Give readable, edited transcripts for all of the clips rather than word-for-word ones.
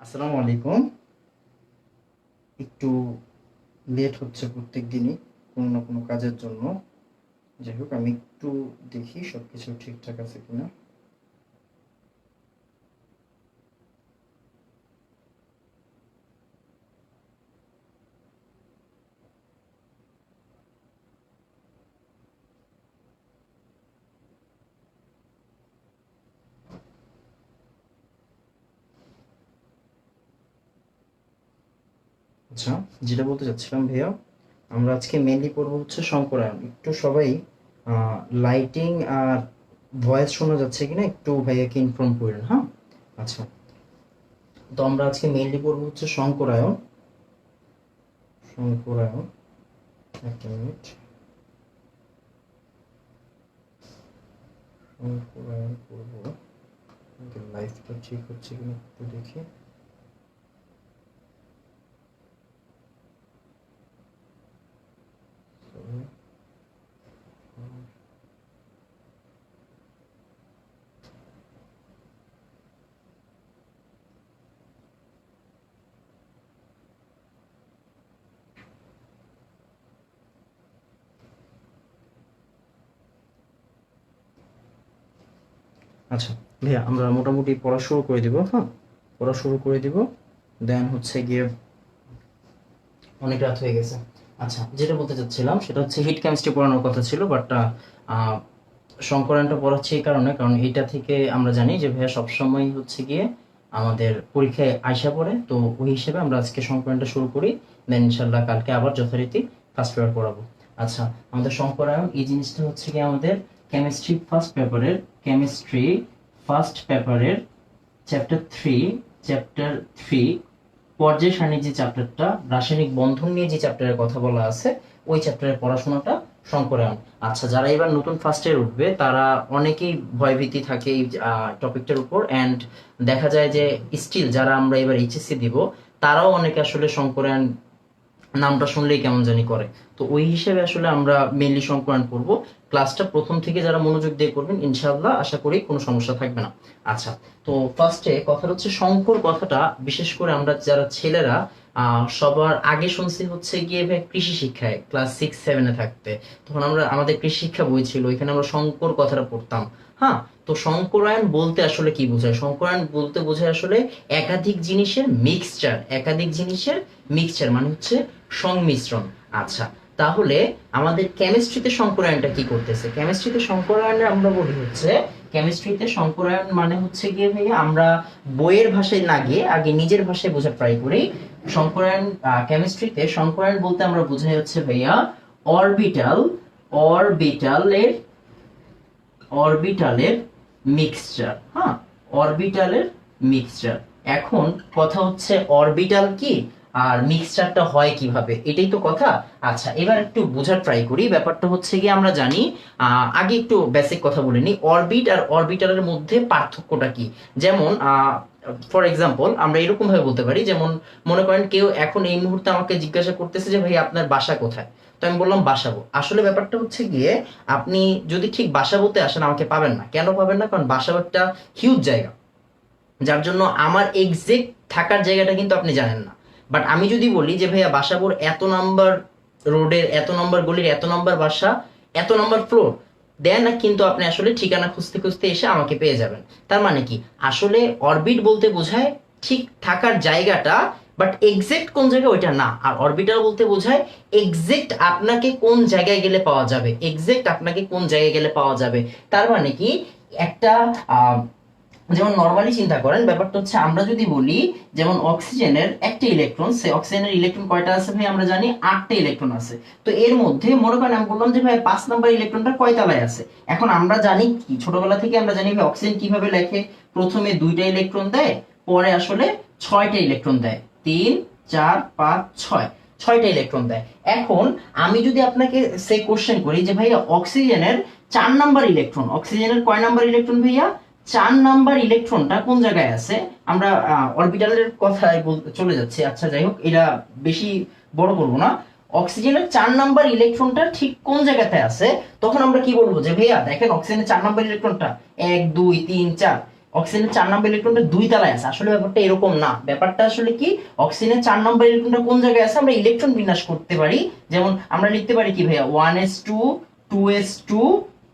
আসসালামু আলাইকুম। একটু লেট হচ্ছে প্রত্যেক দিনই কোনো না কোনো কাজের জন্য। যাই হোক, আমি একটু দেখি সবকিছু ঠিকঠাক আছে কিনা। আচ্ছা, যেটা বলতে চাচ্ছিলাম ভাইয়া, আমরা আজকে মেনলি পড়বো হচ্ছে শঙ্করায়ণ। একটু সবাই লাইটিং আর ভয়েস শোনা যাচ্ছে কিনা একটু ভাইয়াকে ইনফর্ম করেন, হ্যাঁ? আচ্ছা, তো আমরা আজকে মেনলি পড়বো হচ্ছে শঙ্করায়ণ। শঙ্করায়ণ, একটা মিনিট। শঙ্করায়ণ পড়বো। লাইফটা ঠিক হচ্ছে কিনা একটু দেখি। Sorry. আচ্ছা ভাইয়া, আমরা মোটামুটি পড়া শুরু করে দিব, হ্যাঁ? পড়া শুরু করে দিব, দেন হচ্ছে গিয়ে অনেক রাত হয়ে গেছে। আচ্ছা, যেটা বলতে চাচ্ছিলাম সেটা হচ্ছে হিট কেমিস্ট্রি পড়ানোর কথা ছিল, বাট সংকরায়নটা পড়াচ্ছি এই কারণে, কারণ এইটা থেকে আমরা জানি যে ভাইয়া সবসময় হচ্ছে গিয়ে আমাদের পরীক্ষায় আইসা পড়ে, তো ওই হিসেবে আমরা আজকে সংকরায়নটা শুরু করি। দেন ইনশাল্লাহ কালকে আবার যথারীতি ফার্স্ট পেপার পড়াবো। আচ্ছা, আমাদের সংকরায়ন এই জিনিসটা হচ্ছে কি আমাদের কেমিস্ট্রি ফার্স্ট পেপারের চ্যাপ্টার 3 পর্যায় সারণীর যে চ্যাপ্টারটা, রাসায়নিক বন্ধন নিয়ে যে চ্যাপ্টারের কথা বলা আছে, ওই চ্যাপ্টারের পড়াশোনাটা শঙ্করায়ণ। আচ্ছা, যারা এবার নতুন ফার্স্ট ইয়ার উঠবে তারা অনেকেই ভয়ভীতি থাকে এই টপিকটার উপর, অ্যান্ড দেখা যায় যে স্টিল যারা আমরা এবার এইচএসসি দিব তারাও অনেকে আসলে শঙ্করায়ণ নামটা শুনলেই কেমন জানি করে। তো ওই হিসেবে আসলে আমরা মেনলি সংকলন করব। ক্লাসটা প্রথম থেকে যারা মনোযোগ দিয়ে করবেন ইনশাআল্লাহ আশা করি কোনো সমস্যা থাকবে না। আচ্ছা, তো ফার্স্টে কথা হচ্ছে শঙ্কর কথাটা, বিশেষ করে আমরা যারা ছেলেরা সবার আগে শুনছি হচ্ছে গিয়ে কৃষি শিক্ষায় ক্লাস 6-7-এ থাকতে। তখন আমরা আমাদের কৃষি শিক্ষা বই ছিল, এখানে আমরা শঙ্কর কথাটা পড়তাম। হ্যাঁ, তো শঙ্করায়ণ বলতে আসলে কি বোঝায়? শঙ্করায়ণ বলতে বোঝায় আসলে একাধিক জিনিসের মিক্সচার মানে হচ্ছে সংমিশ্রণ। আচ্ছা, তাহলে আমাদের কেমিস্ট্রিতে শঙ্করায়ণটা কি করতেছে? কেমিস্ট্রিতে শঙ্করায়ণ মানে হচ্ছে গিয়ে ভাইয়া, আমরা বইয়ের ভাষায় না গিয়ে আগে নিজের ভাষায় বোঝার ট্রাই করি। কেমিস্ট্রিতে শঙ্করায়ণ বলতে আমরা বোঝাই হচ্ছে ভাইয়া অরবিটাল অরবিটালের অরবিটালের মিক্সচার। হ্যাঁ, অরবিটালের মিক্সচার। এখন কথা হচ্ছে অরবিটাল কি আর মিক্সচারটা হয় কিভাবে, এটাই তো কথা। আচ্ছা, এবার একটু বোঝার ট্রাই করি। ব্যাপারটা হচ্ছে কি আমরা জানি, আগে একটু বেসিক কথা বলে নিই, অরবিট আর অরবিটালের মধ্যে পার্থক্যটা কি। যেমন ফর এক্সাম্পল আমরা এরকম ভাবে বলতে পারি, যেমন মনে করেন কেউ এখন এই মুহূর্তে আমাকে জিজ্ঞাসা করতেছে যে ভাই আপনার বাসা কোথায়, তো আমি বললাম বাসাবো। আসলে ব্যাপারটা হচ্ছে গিয়ে আপনি যদি ঠিক বাসাবোতে আসেন আমাকে পাবেন না। কেন পাবেন না? কারণ বাসাবো একটা হিউজ জায়গা, যার জন্য আমার এক্সাক্ট থাকার জায়গাটা কিন্তু আপনি জানেন না। বাট আমি যদি বলি যে ভাইয়া বাসাবোর এত নাম্বার রোডের এত নম্বর গলির এত নম্বর বাসা, এত নম্বর ফ্লোর, দেন কিন্তু আপনি আসলে ঠিকানা খুঁজতে খুঁজতে এসে আমাকে পেয়ে যাবেন। তার মানে কি, আসলে অরবিট বলতে বোঝায় ঠিক থাকার জায়গাটা, বাট এক্সাক্ট কোন জায়গায় ওইটা না। আর অরবিটাল বলতে বোঝায় এক্সাক্ট আপনাকে কোন জায়গায় গেলে পাওয়া যাবে, তার মানে কি, একটা যেমন নর্মালি চিন্তা করেন, ব্যাপারটা হচ্ছে আমরা যদি বলি যেমন অক্সিজেনের একটা ইলেকট্রন, সে অক্সিজেনের ইলেকট্রন কয়টা আছে ভাই আমরা জানি 8টা ইলেকট্রন আছে। তো এর মধ্যে মনে করেন আমি বললাম যে ভাই 5 নাম্বার ইলেকট্রনটা কয় তলায় আছে। এখন আমরা জানি কি, ছোটবেলা থেকে আমরা জানি ভাই অক্সিজেন কিভাবে লেখে, প্রথমে 2টা ইলেকট্রন দেয়, পরে আসলে 6টা ইলেকট্রন দেয়, 3 4 5 6, 6টা ইলেকট্রন দেয়। এখন আমি যদি আপনাকে সে কোশ্চেন করি যে ভাইয়া অক্সিজেনের 4 নাম্বার ইলেকট্রন, অক্সিজেনের কয় নাম্বার ইলেকট্রন ভাইয়া? 4 নাম্বার ইলেকট্রনটা কোন জায়গায় আছে? আমরা অরবিটালের কথায় চলে যাচ্ছি। আচ্ছা যাই হোক, এটা বেশি বড় করব না। অক্সিজেনের 4 নাম্বার ইলেকট্রনটা ঠিক কোন জায়গাতে আছে? তখন আমরা কি বলবো যে ভাইয়া দেখেন অক্সিজেনের 4 নাম্বার ইলেকট্রনটা 1 2 3 4, অক্সিজেনের 4 নম্বর ইলেকট্রনটা 2 তলায় আছে। আসলে ব্যাপারটা এরকম না, ব্যাপারটা আসলে কি, অক্সিজেনের 4 নম্বর ইলেকট্রনটা কোন জায়গায় আছে আমরা ইলেকট্রন বিন্যাস করতে পারি। যেমন আমরা লিখতে পারি কি ভাইয়া 1s2 2s2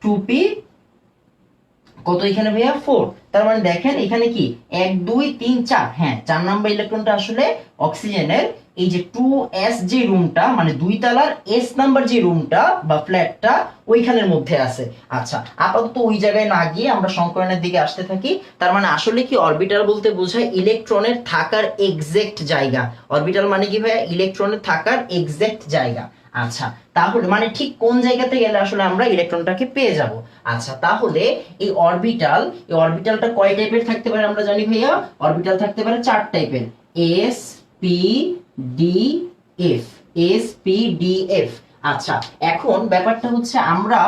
2p কত এখানে ভাইয়া 4। তার মানে দেখেন এখানে কি 1 2 3 4, হ্যাঁ 4 নাম্বার ইলেকট্রনটা আসলে অক্সিজেনের এই যে 2s যে রুমটা মানে 2 তলার s নাম্বার যে রুমটা বা ফ্ল্যাটটা ওইখানের মধ্যে আছে। আচ্ছা আপাতত ওই জায়গায় না গিয়ে আমরা সংকরণের দিকে আসতে থাকি। তার মানে আসলে কি অরবিটাল বলতে বোঝায় ইলেকট্রনের থাকার এক্সাক্ট জায়গা। অরবিটাল মানে কি ভাইয়া ইলেকট্রনের থাকার এক্সাক্ট জায়গা। আচ্ছা তাহলে মানে ঠিক কোন জায়গাতে গেলে আসলে আমরা ইলেকট্রনটাকে পেয়ে যাব। আচ্ছা তাহলে এই অরবিটালটা কয় টাইপের থাকতে পারে আমরা জানি ভাইয়া, অরবিটাল থাকতে পারে 4 টাইপের, S P D F, S P D F. আচ্ছা এখন ব্যাপারটা হচ্ছে আমরা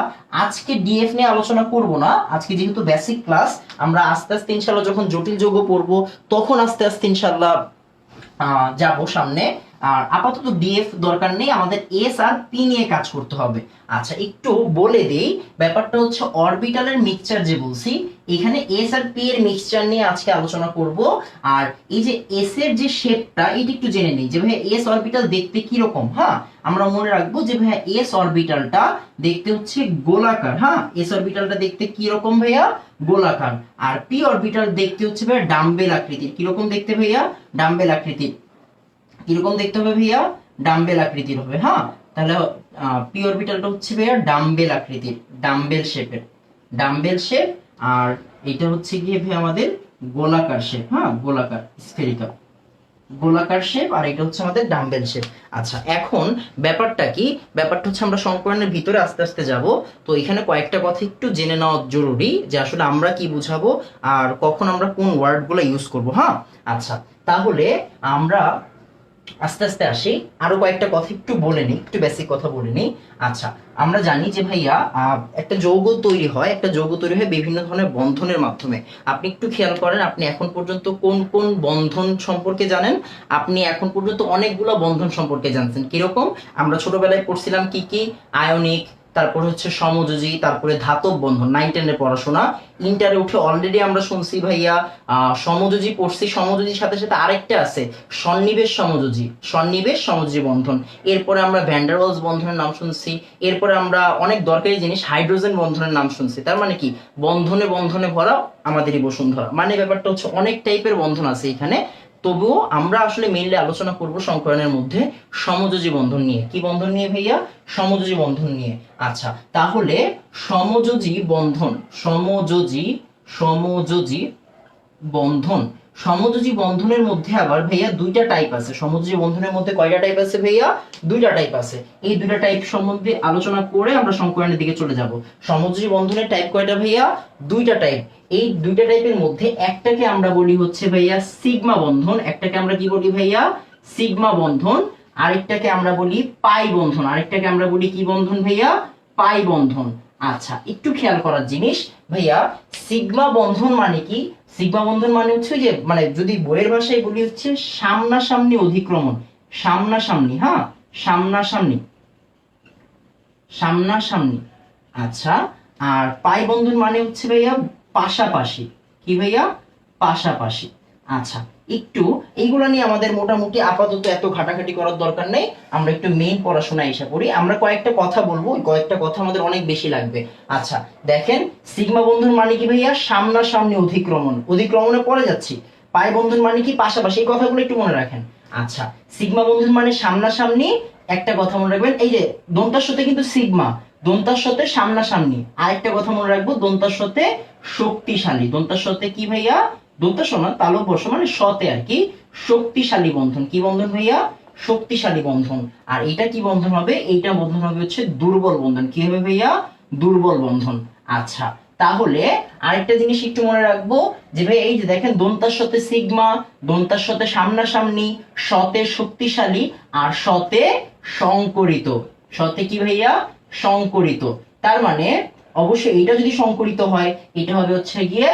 আজকে ডিএফ নিয়ে আলোচনা করব না, আজকে যেহেতু বেসিক ক্লাস, আমরা আস্তে আস্তে ইনশাআল্লাহ যখন জটিল যৌগ পড়বো তখন আস্তে আস্তে ইনশাআল্লাহ যাব সামনে। আর আপাতত ডিএফ দরকার নেই, আমাদের এস আর পি নিয়ে কাজ করতে হবে। আচ্ছা একটু বলে দেই, ব্যাপারটা হচ্ছে অরবিটালের মিক্সচার যে বলছি, এখানে এস আর পি এর মিক্সচার নিয়ে আজকে আলোচনা করব। আর এই যে এস এর যে শেপটা এটা একটু জেনে নেই যে ভাই এস অরবিটাল দেখতে কি রকম। হ্যাঁ আমরা মনে রাখবো যে ভাই এস অরবিটালটা দেখতে হচ্ছে গোলাকার। হ্যাঁ এস অরবিটালটা দেখতে কি রকম ভাইয়া, গোলাকার। আর পি অরবিটাল দেখতে হচ্ছে ভাইয়া ডাম্বেল আকৃতির। কিরকম দেখতে ভাইয়া, ডাম্বেল আকৃতির। কিরকম দেখতে হবে ভাইয়া, ডাম্বেল আকৃতির হবে। হ্যাঁ তাহলে পি অরবিটালটা হচ্ছে ভাইয়া ডাম্বেল আকৃতির, ডাম্বেল শেপের, ডাম্বেল শেপ। আর এটা হচ্ছে গিয়ে ভাই আমাদের গোলাকার শেপ। হ্যাঁ গোলাকার, স্ফেরিক্যাল, গোলাকার শেপ। আর এটা হচ্ছে আমাদের ডাম্বেল শেপ। আচ্ছা এখন ব্যাপারটা কি, ব্যাপারটা হচ্ছে আমরা সংকরণের ভিতরে আস্তে আস্তে যাব। তো এখানে কয়েকটা কথা একটু জেনে নেওয়া জরুরি যে আসলে আমরা কি বুঝাবো আর কখন আমরা কোন ওয়ার্ডগুলো ইউজ করব। হ্যাঁ আচ্ছা তাহলে আমরা আস্তে আস্তে আসি, আরো কয়েকটা কথা একটু বলে নিই, একটু বেসিক কথা বলে নিই। আচ্ছা আমরা জানি যে ভাইয়া একটা যৌগ তৈরি হয়, একটা যৌগ তৈরি হয় বিভিন্ন ধরনের বন্ধনের মাধ্যমে। আপনি একটু খেয়াল করেন, আপনি এখন পর্যন্ত কোন কোন বন্ধন সম্পর্কে জানেন? আপনি এখন পর্যন্ত অনেকগুলো বন্ধন সম্পর্কে জানছেন। কিরকম? আমরা ছোটবেলায় পড়ছিলাম কি কি, আয়নিক, তারপর হচ্ছে সমযোজী, তারপরে ধাতব বন্ধন, 9-10 পড়াশোনা। ইন্টারে উঠে অলরেডি আমরা শুনছি ভাইয়া সমযোজী পড়ছি, সমযোজীর সাথে সাথে আরেকটা আছে সন্নিবেশ সমযোজী, সন্নিবেশ সমযোজী বন্ধন। এরপরে আমরা ভ্যান্ডারওয়ালস বন্ধনের নাম শুনছি। এরপরে আমরা অনেক দরকারি জিনিস হাইড্রোজেন বন্ধনের নাম শুনছি। তার মানে কি বন্ধনে বন্ধনে ভরা আমাদেরই বসুন্ধরা। মানে ব্যাপারটা হচ্ছে অনেক টাইপের বন্ধন আছে এখানে। তবুও আমরা আসলে মেইনলি আলোচনা করব সংকরণের মধ্যে সমযোজী বন্ধন নিয়ে। কি বন্ধন নিয়ে ভাইয়া? সমযোজী বন্ধন নিয়ে। আচ্ছা তাহলে সমযোজী বন্ধন, সমযোজী বন্ধন, সমযোজী বন্ধনের মধ্যে আবার ভাইয়া দুইটা টাইপ আছে। সমযোজী বন্ধনের মধ্যে কয়টা টাইপ আছে ভাইয়া? দুইটা টাইপ আছে। এই দুইটা টাইপ সম্বন্ধে আলোচনা করে আমরা সংকরণের দিকে চলে যাব। সমযোজী বন্ধনের টাইপ কয়টা ভাইয়া? দুইটা টাইপ। এই দুইটা টাইপের মধ্যে একটাকে আমরা বলি হচ্ছে ভাইয়া সিগমা বন্ধন, একটাকে আমরা কি বলি ভাইয়া? সিগমা বন্ধন। আরেকটাকে আমরা বলি পাই বন্ধন, আরেকটাকে আমরা বলি কি বন্ধন ভাইয়া? পাই বন্ধন। আচ্ছা একটু খেয়াল করার জিনিস ভাইয়া, সিগমা বন্ধন মানে কি? সিগমা বন্ধন মানে হচ্ছে যে মানে যদি বইয়ের ভাষায় বলি হচ্ছে সামনাসামনি অধিক্রমণ, সামনাসামনি। হ্যাঁ সামনাসামনি, সামনাসামনি। আচ্ছা আর পাই বন্ধন মানে হচ্ছে ভাইয়া পাশাপাশি। কি ভাইয়া? পাশাপাশি। আচ্ছা একটু এইগুলা নিয়ে আমাদের মোটামুটি আপাতত এত ঘাটাঘাটি করার দরকার নেই, আমরা একটু মেইন পড়াশোনা এসে করি। আমরা কয়েকটা কথা বলবো, ওই কয়েকটা কথা আমাদের অনেক বেশি লাগবে। আচ্ছা দেখেন সিগমা বন্ধন মানে কি ভাইয়া? সামনাসামনি অধিক্রমণ, অধিক্রমণে পড়ে যাচ্ছি। পাই বন্ধন মানে কি? পাশাপাশি। এই কথাগুলো একটু মনে রাখেন। আচ্ছা সিগমা বন্ধন মানে সামনাসামনি। একটা কথা মনে রাখবেন, এই যে দন্তার কিন্তু সিগমা, দন্তার সামনাসামনি। আরেকটা কথা মনে রাখবো, দন্তার শক্তিশালী। দন্তার কি ভাইয়া? দন্তাস না, তালব বর্ষ মানে সতে আর কি, শক্তিশালী বন্ধন। কি বন্ধন ভাইয়া? শক্তিশালী বন্ধন। আর এটা কি বন্ধন হবে? এইটা বন্ধন হবে হচ্ছে দুর্বল বন্ধন। কি হবে ভাইয়া? দুর্বল বন্ধন। আচ্ছা তাহলে আরেকটা জিনিস একটু মনে রাখবো যে ভাই এই যে দেখেন দন্তার সিগমা, দন্তার সামনাসামনি, সতে শক্তিশালী, আর সতে সংকরিত। সতে কি ভাইয়া? সংকরিত। তার মানে অবশ্যই এটা যদি সংকরিত হয় এটা হবে হচ্ছে গিয়ে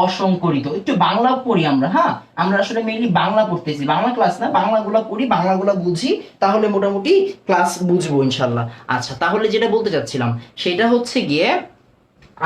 অসংকরিত। একটু বাংলা পড়ি আমরা। হ্যাঁ আমরা আসলে মেইনলি বাংলা পড়তেছি, বাংলা ক্লাস না, বাংলাগুলা পড়ি, বাংলাগুলা বুঝি, তাহলে মোটামুটি ক্লাস বুঝবো ইনশাল্লাহ। আচ্ছা তাহলে যেটা বলতে চাচ্ছিলাম সেটা হচ্ছে গিয়ে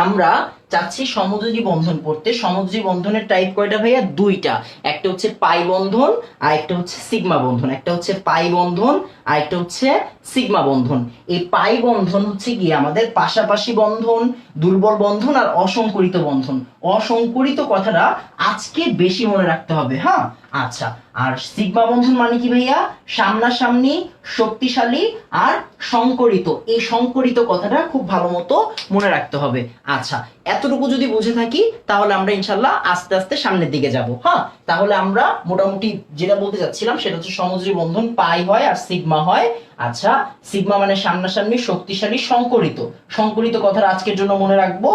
আমরা চাচ্ছি সমযোজী বন্ধন পড়তে। সমযোজী বন্ধনের টাইপ কয়টা ভাইয়া? দুইটা, একটা হচ্ছে পাই বন্ধন আর একটা হচ্ছে সিগমা বন্ধন। একটা হচ্ছে পাই বন্ধন আর একটা হচ্ছে সিগমা বন্ধন। এই পাই বন্ধন হচ্ছে গিয়ে আমাদের পাশাপাশি বন্ধন, দুর্বল বন্ধন আর অসংকরিত বন্ধন। অসংকরিত কথাটা আজকে বেশি মনে রাখতে হবে, হ্যাঁ। আচ্ছা, আর সিগমা বন্ধন মানে কি ভাইয়া? সামনাসামনি, শক্তিশালী আর সংকরিত। এই সংকরিত কথাটা খুব ভালো মতো মনে রাখতে হবে। আচ্ছা, এতটুকু যদি বুঝে থাকি তাহলে আমরা ইনশাল্লাহ আস্তে আস্তে সামনের দিকে যাব, হ্যাঁ। তাহলে আমরা মোটামুটি যেটা বলতে চাচ্ছিলাম সেটা হচ্ছে সমযোজী বন্ধন পাই হয় আর সিগমা হয়। আচ্ছা, সিগমা মানে সামনাসামনি, শক্তিশালী, সংকরিত। সংকরিত কথাটা আজকের জন্য মনে রাখবো।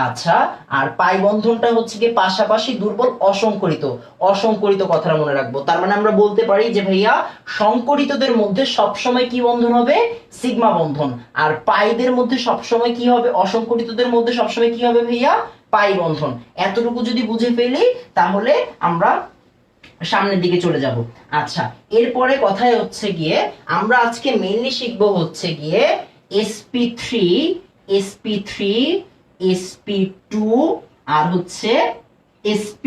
আচ্ছা, আর পাই বন্ধনটা হচ্ছে কি পাশাপাশি, দুর্বল, অসংকরিত। অসংকরিত কথাটা মনে রাখবো। তার মানে আমরা বলতে পারি যে ভাইয়া সংকরিতদের মধ্যে সবসময় কি বন্ধন হবে? সিগমা বন্ধন। আর পাইদের মধ্যে সবসময় কি হবে? অসংকরিতদের মধ্যে সবসময় কি হবে ভাইয়া? পাই বন্ধন। এতটুকু যদি বুঝে ফেলি তাহলে আমরা সামনের দিকে চলে যাব। আচ্ছা, এরপরে কথায় হচ্ছে গিয়ে আমরা আজকে মেইনলি শিখবো হচ্ছে গিয়ে sp3, sp3, sp2 আর হচ্ছে sp।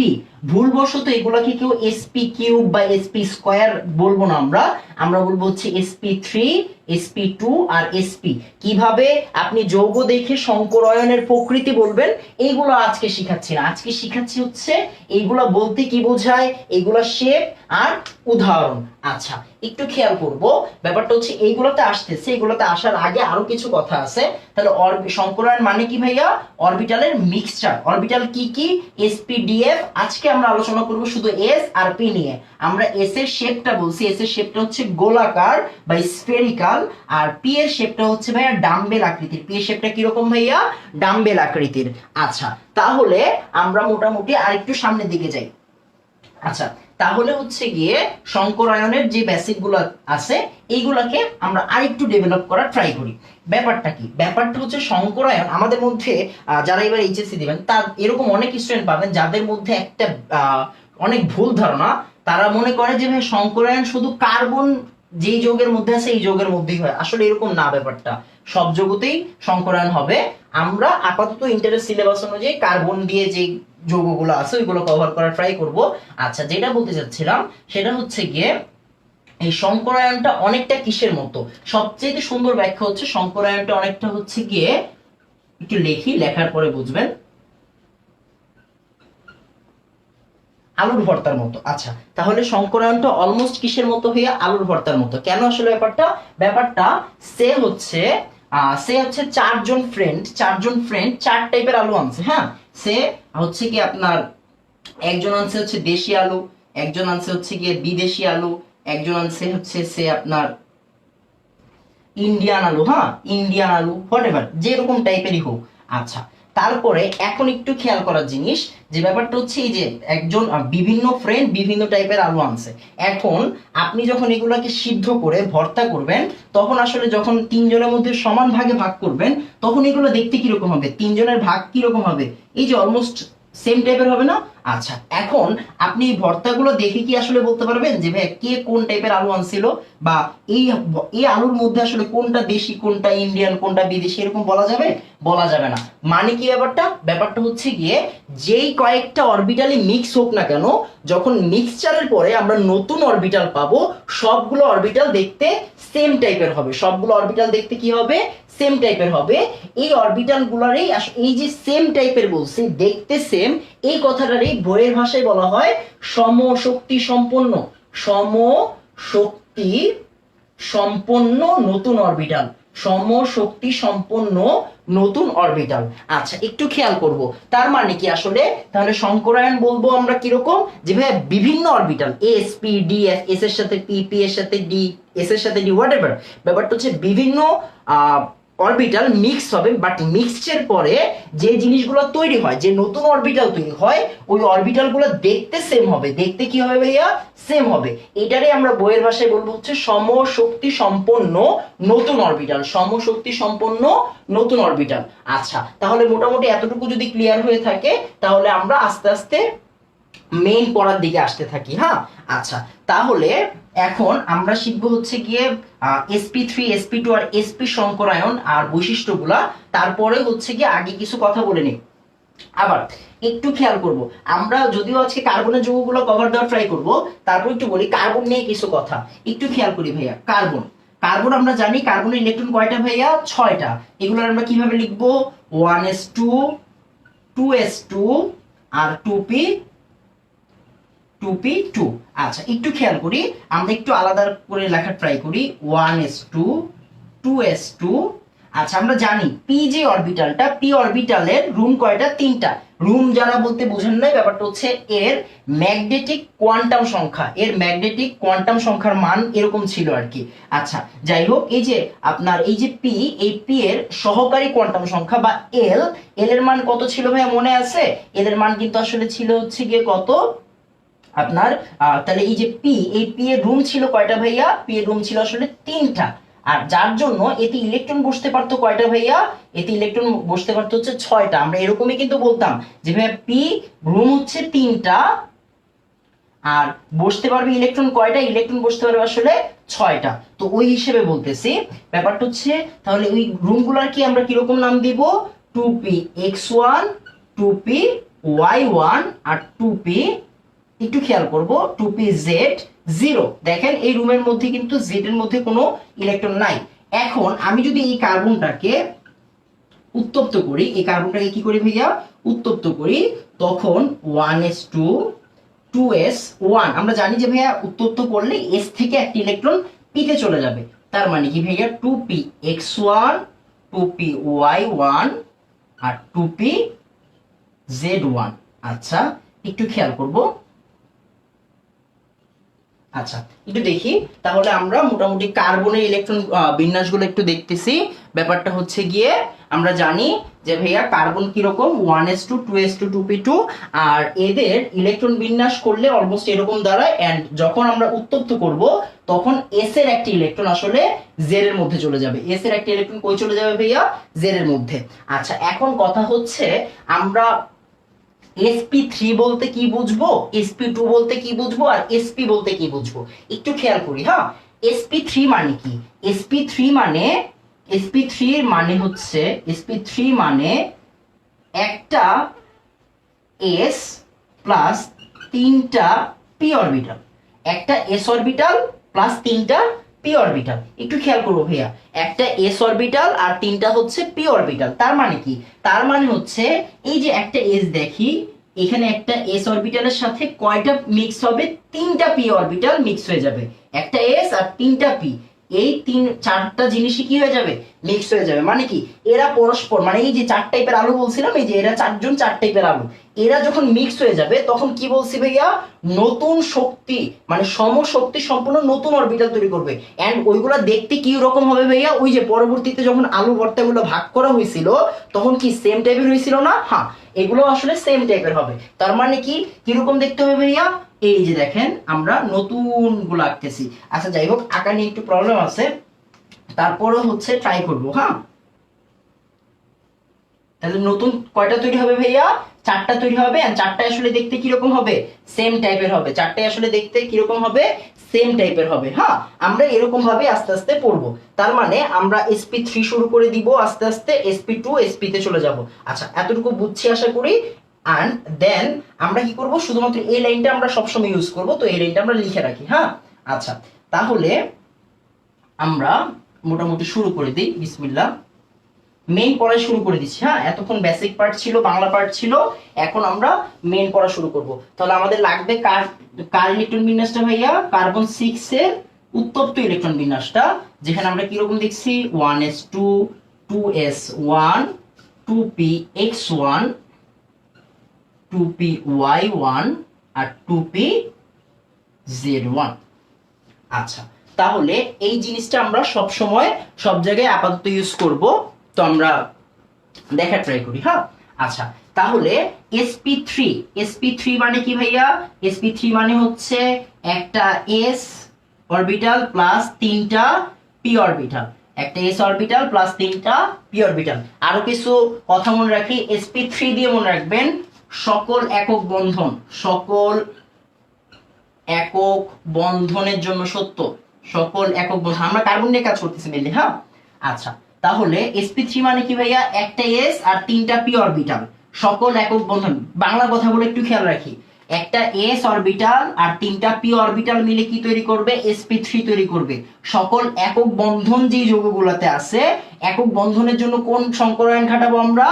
ভুলবশত এগুলাকে কেউ sp কিউব বা sp স্কয়ার বলবো না, আমরা বলবো হচ্ছে sp3, sp2 আর sp। কিভাবে আপনি যৌগ দেখে সংকরায়নের প্রকৃতি বলবেন এইগুলো আজকে শিখাচ্ছি না। আজকে শিখাচ্ছি হচ্ছে এইগুলা বলতে কি বোঝায়, এইগুলা শেপ আর উদাহরণ। আচ্ছা, একটু খেয়াল করব, ব্যাপারটা হচ্ছে এইগুলোতে আসতেছে, এগুলোতে আসার আগে আরো কিছু কথা আছে। তাহলে সংকরায়ন মানে কি ভাইয়া? অরবিটালের মিক্সচার। অরবিটাল কি কি? sp-df। আজকে আমরা আলোচনা করব শুধু s আর p নিয়ে। আমরা s এর শেপটা বলছি, s এর শেপটা হচ্ছে গোলাকার বা স্ফেরিক্যাল, আর p এর শেপটা হচ্ছে ভাইয়া ডাম্বেল আকৃতির। p এর শেপটা কি রকম ভাইয়া? ডাম্বেল আকৃতির। আচ্ছা, তাহলে আমরা মোটামুটি আরেকটু সামনের দিকে যাই। আচ্ছা, তাহলে হচ্ছে গিয়ে সংকরায়নের যে বেসিক গুলো আছে এইগুলাকে আমরা আরেকটু ডেভেলপ করার ট্রাই করি। ব্যাপারটা কি? ব্যাপারটা হচ্ছে সংকরায়ন আমাদের মধ্যে যারা এবার এইচএসসি দিবেন তার এরকম অনেক স্টুডেন্ট পাবেন যাদের মধ্যে একটা অনেক ভুল ধারণা। তারা মনে করে যে ভাই সংকরায়ন শুধু কার্বন যেই যৌগের মধ্যে আছে এই যৌগের মধ্যেই হয়। আসলে এরকম না, ব্যাপারটা সব যৌগতেই সংকরায়ন হবে। আমরা আপাতত ইন্টারেস্ট সিলেবাস অনুযায়ী কার্বন দিয়ে যে যৌগগুলো আছে ওইগুলো কভার করার ট্রাই করব। আচ্ছা, যেটা বলতে চাচ্ছিলাম সেটা হচ্ছে গিয়ে এই সংকরায়নটা অনেকটা কিসের মতো? সবচেয়ে সুন্দর ব্যাখ্যা হচ্ছে সংকরায়নটা অনেকটা হচ্ছে গিয়ে, একটু লেখি, লেখার পরে বুঝবেন, আলুর ভর্তার মতো। আচ্ছা, তাহলে সংকরায়নটা অলমোস্ট কিসের মতো হইয়া? আলুর ভর্তার মতো। কেন আসলে ব্যাপারটা সে হচ্ছে চারজন ফ্রেন্ড চার টাইপের আলু আনছে, হ্যাঁ। সে হচ্ছে কি আপনার একজন আনছে হচ্ছে দেশি আলু, একজন আনছে হচ্ছে গিয়ে বিদেশি আলু, একজন আনছে হচ্ছে সে আপনার ইন্ডিয়ান আলু, হ্যাঁ, ইন্ডিয়ান আলু, হোয়াটএভার যেরকম টাইপেরই হোক। আচ্ছা, তারপরে এখন একটু খেয়াল করার জিনিস যে ব্যাপারটা হচ্ছে এই যে একজন বিভিন্ন ফ্রেন্ড বিভিন্ন টাইপের আলু আনছে। এখন আপনি যখন এগুলোকে সিদ্ধ করে ভর্তা করবেন তখন আসলে যখন তিনজনের মধ্যে সমান ভাগে ভাগ করবেন তখন এগুলো দেখতে কিরকম হবে? তিনজনের ভাগ কিরকম হবে? এই যে অলমোস্ট সেম টাইপের হবে না? আচ্ছা, এখন আপনি এই ভর্তাগুলো দেখে কি আসলে বলতে পারবেন যে ভাই কে কোন টাইপের আলু আনছিল, বা এই এই আলুর মধ্যে আসলে কোনটা দেশি, কোনটা ইন্ডিয়ান, কোনটা বিদেশি, এরকম বলা যাবে? বলা যাবে না। মানে কি ব্যাপারটা হচ্ছে গিয়ে যেই কয়েকটা অরবিটালি মিক্স হোক না কেন, যখন মিক্সচারের পরে আমরা নতুন অরবিটাল পাবো সবগুলো অরবিটাল দেখতে সেম টাইপের হবে। সবগুলো অরবিটাল দেখতে কি হবে? সেম টাইপের হবে। এই অরবিটাল গুলারই এই যে সেম টাইপের বলছি, দেখতে সেম, এই কথাটারই বইয়ের ভাষায় বলা হয় সমশক্তি সম্পন্ন। সমশক্তি সম্পন্ন নতুন অরবিটাল। সমশক্তি সম্পন্ন নতুন অরবিটাল। আচ্ছা, একটু খেয়াল করব, তার মানে কি আসলে তাহলে সংকরায়ন বলবো আমরা কিরকম? যে ভাই বিভিন্ন orbital S P D F, S এর সাথে পি, পি এর সাথে ডি, এস এর সাথে ডি, হোয়াটএভার, ব্যাপারটা হচ্ছে বিভিন্ন অরবিটাল মিক্স হবে। বাট মিক্সচার পরে যে জিনিসগুলো তৈরি হয়, যে নতুন অরবিটাল তৈরি হয়, ওই অরবিটাল গুলো দেখতে সেম হবে। দেখতে কি হবে ভাইয়া? সেম হবে। এটারে আমরা বইয়ের ভাষায় বলবো হচ্ছে সমশক্তি সম্পন্ন নতুন অরবিটাল। সমশক্তি সম্পন্ন নতুন অরবিটাল। আচ্ছা, তাহলে মোটামুটি এতটুকু যদি ক্লিয়ার হয়ে থাকে তাহলে আমরা আস্তে আস্তে মেইন পড়ার দিকে আসতে থাকি, হ্যাঁ। আচ্ছা, তাহলে এখন আমরা শিখবো হচ্ছে গিয়ে sp3, sp2 আর sp সংকরায়ন আর বৈশিষ্ট্যগুলা। তারপরে হচ্ছে গিয়ে আগে কিছু কথা বলে নিই। আবার একটু খেয়াল করব, আমরা যদিও আজকে কার্বনের যৌগগুলো কভার দেওয়ার ট্রাই করব, তারপর একটু বলি কার্বন নিয়ে কিছু কথা। একটু খেয়াল করি ভাইয়া, কার্বন, কার্বন আমরা জানি কার্বনের ইলেকট্রন কয়টা ভাইয়া? 6টা। এগুলো আমরা কিভাবে লিখবো? 1s2, 2s2 আর 2p2। আচ্ছা একটু খেয়াল করি, আমরা একটু আলাদা করে লেখার ট্রাই করি। 1s2, 2s2। আচ্ছা আমরা জানি পি যে অরবিটালটা, পি অরবিটালের রুম কয়টা? 3টা। রুম যারা বলতে বুঝেন নাই, ব্যাপারটা হচ্ছে এর ম্যাগনেটিক কোয়ান্টাম সংখ্যা, এর ম্যাগনেটিক কোয়ান্টাম সংখ্যার মান এরকম ছিল আর কি। আচ্ছা যাই হোক, এই যে আপনার এই যে পি, এই পি এর সহকারী কোয়ান্টাম সংখ্যা বা এল, এল এর মান কত ছিল ভাইয়া মনে আছে? এল এর মান কিন্তু আসলে ছিল হচ্ছে গিয়ে কত আপনার, তাহলে এই যে পি, এই পি এর রুম ছিল কয়টা ভাইয়া? পি এর রুম ছিল আসলে 3টা। আর যার জন্য এতে ইলেকট্রন বসতে পারতো কয়টা ভাইয়া? এতে ইলেকট্রন বসতে পারতো হচ্ছে 6টা। আমরা এরকমই কিন্তু বলতাম যে ভাইয়া পি রুম হচ্ছে 3টা, আর বসতে পারবে ইলেকট্রন কয়টা? ইলেকট্রন বসতে পারবে আসলে 6টা। তো ওই হিসেবে বলতেছি, ব্যাপারটা হচ্ছে তাহলে ওই রুমগুলোর কি আমরা কিরকম নাম দিব? 2px1, 2py1 আর 2p, একটু খেয়াল করব 2pz0। দেখেন এই রুমের মধ্যে কিন্তু জেড এর মধ্যে কোনো ইলেকট্রন নাই। এখন আমি যদি এই কার্বনটাকে উত্তপ্ত করি, এই কার্বনটাকে কি করি ভাইয়া? উত্তপ্ত করি, তখন 1s2, 2s1, আমরা জানি যে ভাইয়া উত্তপ্ত করলে s থেকে একটা ইলেকট্রন p তে চলে যাবে। তার মানে কি ভাইয়া? 2px1, 2py1 আর 2pz1। আচ্ছা একটু খেয়াল করব। আচ্ছা একটু দেখি, তাহলে আমরা মোটামুটি কার্বনের ইলেকট্রন বিন্যাসগুলো একটু দেখতেছি। ব্যাপারটা হচ্ছে গিয়ে আমরা জানি যে ভাইয়া কার্বন কিরকম? 1s2, 2s2, 2p2, আর এদের ইলেকট্রন বিন্যাস করলে অলমোস্ট এরকম দাঁড়ায়। এন্ড যখন আমরা উত্তপ্ত করব তখন s এর একটি ইলেকট্রন আসলে z এর মধ্যে চলে যাবে। s এর একটি ইলেকট্রন কই চলে যাবে ভাইয়া? z এর মধ্যে। আচ্ছা এখন কথা হচ্ছে আমরা sp3 বলতে কি বুঝবো, sp2 বলতে কি বুঝবো, আর sp বলতে কি বুঝবো একটু খেয়াল করি। হ্যাঁ sp3 মানে কি? sp3 মানে, sp3 এর মানে হচ্ছে, sp3 মানে একটা s প্লাস 3টা p অরবিটাল, একটা s অরবিটাল প্লাস 3টা p অরবিটাল। একটু খেয়াল করবো ভাইয়া, একটা s অরবিটাল আর 3টা হচ্ছে p অরবিটাল। তার মানে কি? তার মানে হচ্ছে এই যে একটা s দেখি, এখানে একটা s অরবিটালের সাথে কয়টা মিক্স হবে? 3টা p অরবিটাল মিক্স হয়ে যাবে। একটা s আর 3টা p, এই 4টা জিনিসই কি হয়ে যাবে? মিক্স হয়ে যাবে। মানে কি? এরা পরস্পর, মানে এই যে 4 টাইপের আলু বলছিলাম, এই যে এরা 4জন 4 টাইপের আলু, এরা যখন মিক্স হয়ে যাবে তখন কি বলছি ভাইয়া? নতুন শক্তি, মানে সমশক্তি সম্পন্ন নতুন অরবিটাল তৈরি করবে। এন্ড ওইগুলা দেখতে কি রকম হবে ভাইয়া? ওই যে পরবর্তীতে যখন আলু ভর্তাগুলো ভাগ করা হয়েছিল তখন কি সেম টাইপের হয়েছিল না? হ্যাঁ এগুলো আসলে সেম টাইপের হবে। তার মানে কি কিরকম দেখতে হবে ভাইয়া? এই যে দেখেন আমরা নতুন গুলো আঁকতেছি। আচ্ছা যাই হোক, আঁকা নিয়ে একটু প্রবলেম আছে, তারপরে হচ্ছে ট্রাই করবো। হ্যাঁ তাহলে নতুন কয়টা তৈরি হবে ভাইয়া? 4টা তৈরি হবে। আর 4টা আসলে দেখতে কিরকম হবে? সেম টাইপের হবে। 4টাই আসলে দেখতে কিরকম হবে? সেম টাইপের হবে। হ্যাঁ আমরা এরকম ভাবে আস্তে আস্তে পড়বো। তার মানে আমরা sp3 শুরু করে দিব, আস্তে আস্তে sp2, sp তে চলে যাব। আচ্ছা এতটুকু বুঝছি আশা করি। এন্ড দেন আমরা কি করব? শুধুমাত্র এই লাইনটা আমরা সবসময় ইউজ করব, তো এই লাইনটা আমরা লিখে রাখি। হ্যাঁ আচ্ছা তাহলে আমরা মোটামুটি শুরু করে দিই। বিসমিল্লাহ, মেইন পড়া শুরু করে দিচ্ছি। হ্যাঁ এতক্ষণ বেসিক পার্ট ছিল, বাংলা পার্ট ছিল, এখন আমরা মেইন পড়া শুরু করব। তাহলে আমাদের লাগবে কার কার ইলেকট্রন বিন্যাসটা ভাইয়া? কার্বন 6 এর উত্তপ্ত ইলেকট্রন বিন্যাসটা, যেখানে আমরা কি রকম দেখছি? 1s2, 2s1, 2px1, 2py1 আর 2pz1। আচ্ছা তাহলে এই জিনিসটা আমরা সব সময় সব জায়গায় আপাতত ইউজ করব, তো আমরা দেখা ট্রাই করি। হ্যাঁ আচ্ছা তাহলে sp3, sp3 মানে কি ভাইয়া? sp3 মানে হচ্ছে একটা s অরবিটাল প্লাস 3টা p অরবিটাল, একটা s অরবিটাল প্লাস 3টা p অরবিটাল। আরো কিছু কথা মনে রাখি, sp3 দিয়ে মনে রাখবেন সকল একক বন্ধন, সকল একক বন্ধনের জন্য সত্য, সকল একক বন্ধন। আমরা কার্বন নিয়ে কাজ করতেছি মেনলি। হ্যাঁ আচ্ছা তাহলে sp3 মানে কি ভাইয়া? একটা s আর 3টা p অরবিটাল, সকল একক বন্ধন, বাংলা কথা বলে একটু খেয়াল রাখি, একটা এস অরবিটাল আর তিনটা পি অরবিটাল মিলে কি তৈরি করবে, sp3 তৈরি করবে। সকল একক বন্ধন যে যৌগগুলোতে আছে, একক বন্ধনের জন্য কোন সংকরায়ন খাটাবো আমরা,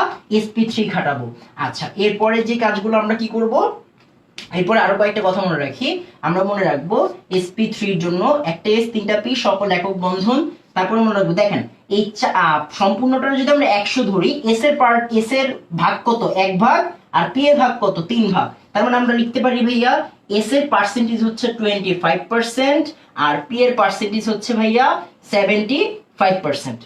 sp3 খাটাবো। আচ্ছা, এরপরে যে কাজগুলো আমরা কি করব, এরপরে আরো কয়েকটা কথা মনে রাখি। আমরা মনে রাখবো sp3 এর জন্য একটা s তিনটা p সকল একক বন্ধন। তারপরে মনে রাখবো, দেখেন এই সম্পূর্ণটা যদি আমরা 100 ধরি, s এর ভাগ কত, 1 ভাগ, আর p এর ভাগ কত, 3 ভাগ। তার মানে আমরা লিখতে পারি ভাইয়া s এর পার্সেন্টেজ হচ্ছে 25% আর p এর পার্সেন্টেজ হচ্ছে ভাইয়া 75%।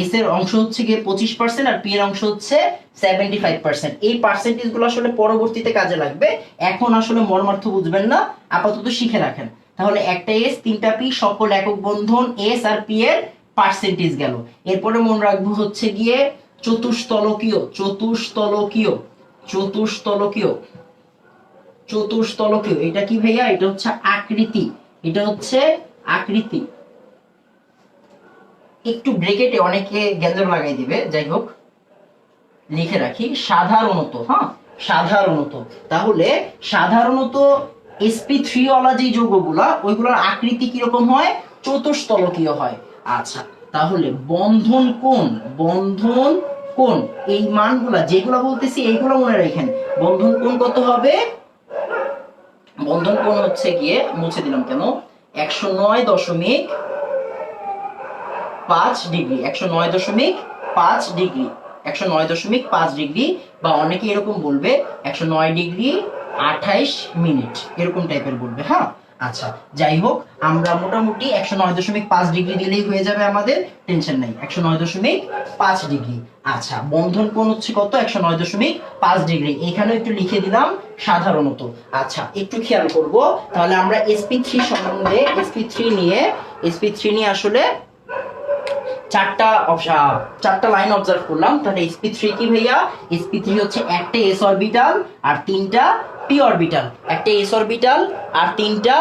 এস এর অংশ হচ্ছে গিয়ে 25% আর পি এর অংশ হচ্ছে 75%। এই পার্সেন্টেজ গুলো আসলে পরবর্তীতে কাজে লাগবে, এখন আসলে মর্মার্থ বুঝবেন না, আপাতত শিখে রাখেন। তাহলে একটা এস তিনটা পি সকল একক বন্ধন এস আর পি এর পার্সেন্টেজ গেল। এরপরে মনে রাখবো হচ্ছে গিয়ে চতুস্তলকীয়, চতুস্তলকীয়, চতুস্তলকীয়, চতুস্তলকীয়, এটা কি ভাইয়া, এটা হচ্ছে আকৃতি, এটা হচ্ছে আকৃতি। একটু ব্রেকেটে অনেকে গ্যাঞ্জাম লাগাই দিবে, যাই হোক লিখে রাখি সাধারণত, হ্যাঁ সাধারণত। তাহলে সাধারণত sp3 ওয়ালা যে যৌগগুলা, ওইগুলোর আকৃতি কিরকম হয়, চতুস্তলকীয় হয়। আচ্ছা, তাহলে বন্ধন কোণ, বন্ধন কোণ, এই মানগুলা যেগুলো বলতেছি এইগুলো মনে রাখেন। বন্ধন কোণ কত হবে, বন্ধন কোণ হচ্ছে গিয়ে, মুছে দিলাম কেন, 109.5 ডিগ্রি, 109.5 ডিগ্রি, 109.5 ডিগ্রি, বা অনেকে এরকম বলবে 109 ডিগ্রি 28 মিনিট, এরকম টাইপের বলবে। হ্যাঁ, আচ্ছা যাই হোক, আমরা মোটামুটি 109.5 ডিগ্রি দিলেই হয়ে যাবে আমাদের, টেনশন নাই, 109.5 ডিগ্রি। আচ্ছা, বন্ধন কোণ হচ্ছে কত, 109.5 ডিগ্রি, এখানে একটু লিখে দিলাম সাধারণত। আচ্ছা, একটু খেয়াল করব, তাহলে আমরা sp3 সম্বন্ধে, sp3 নিয়ে আসলে চারটা লাইন অবজার্ভ করলাম। তাহলে sp3 কি ভাইয়া, sp3 হচ্ছে একটা s অরবিটাল আর তিনটা p অরবিটাল, একটা s অরবিটাল আর তিনটা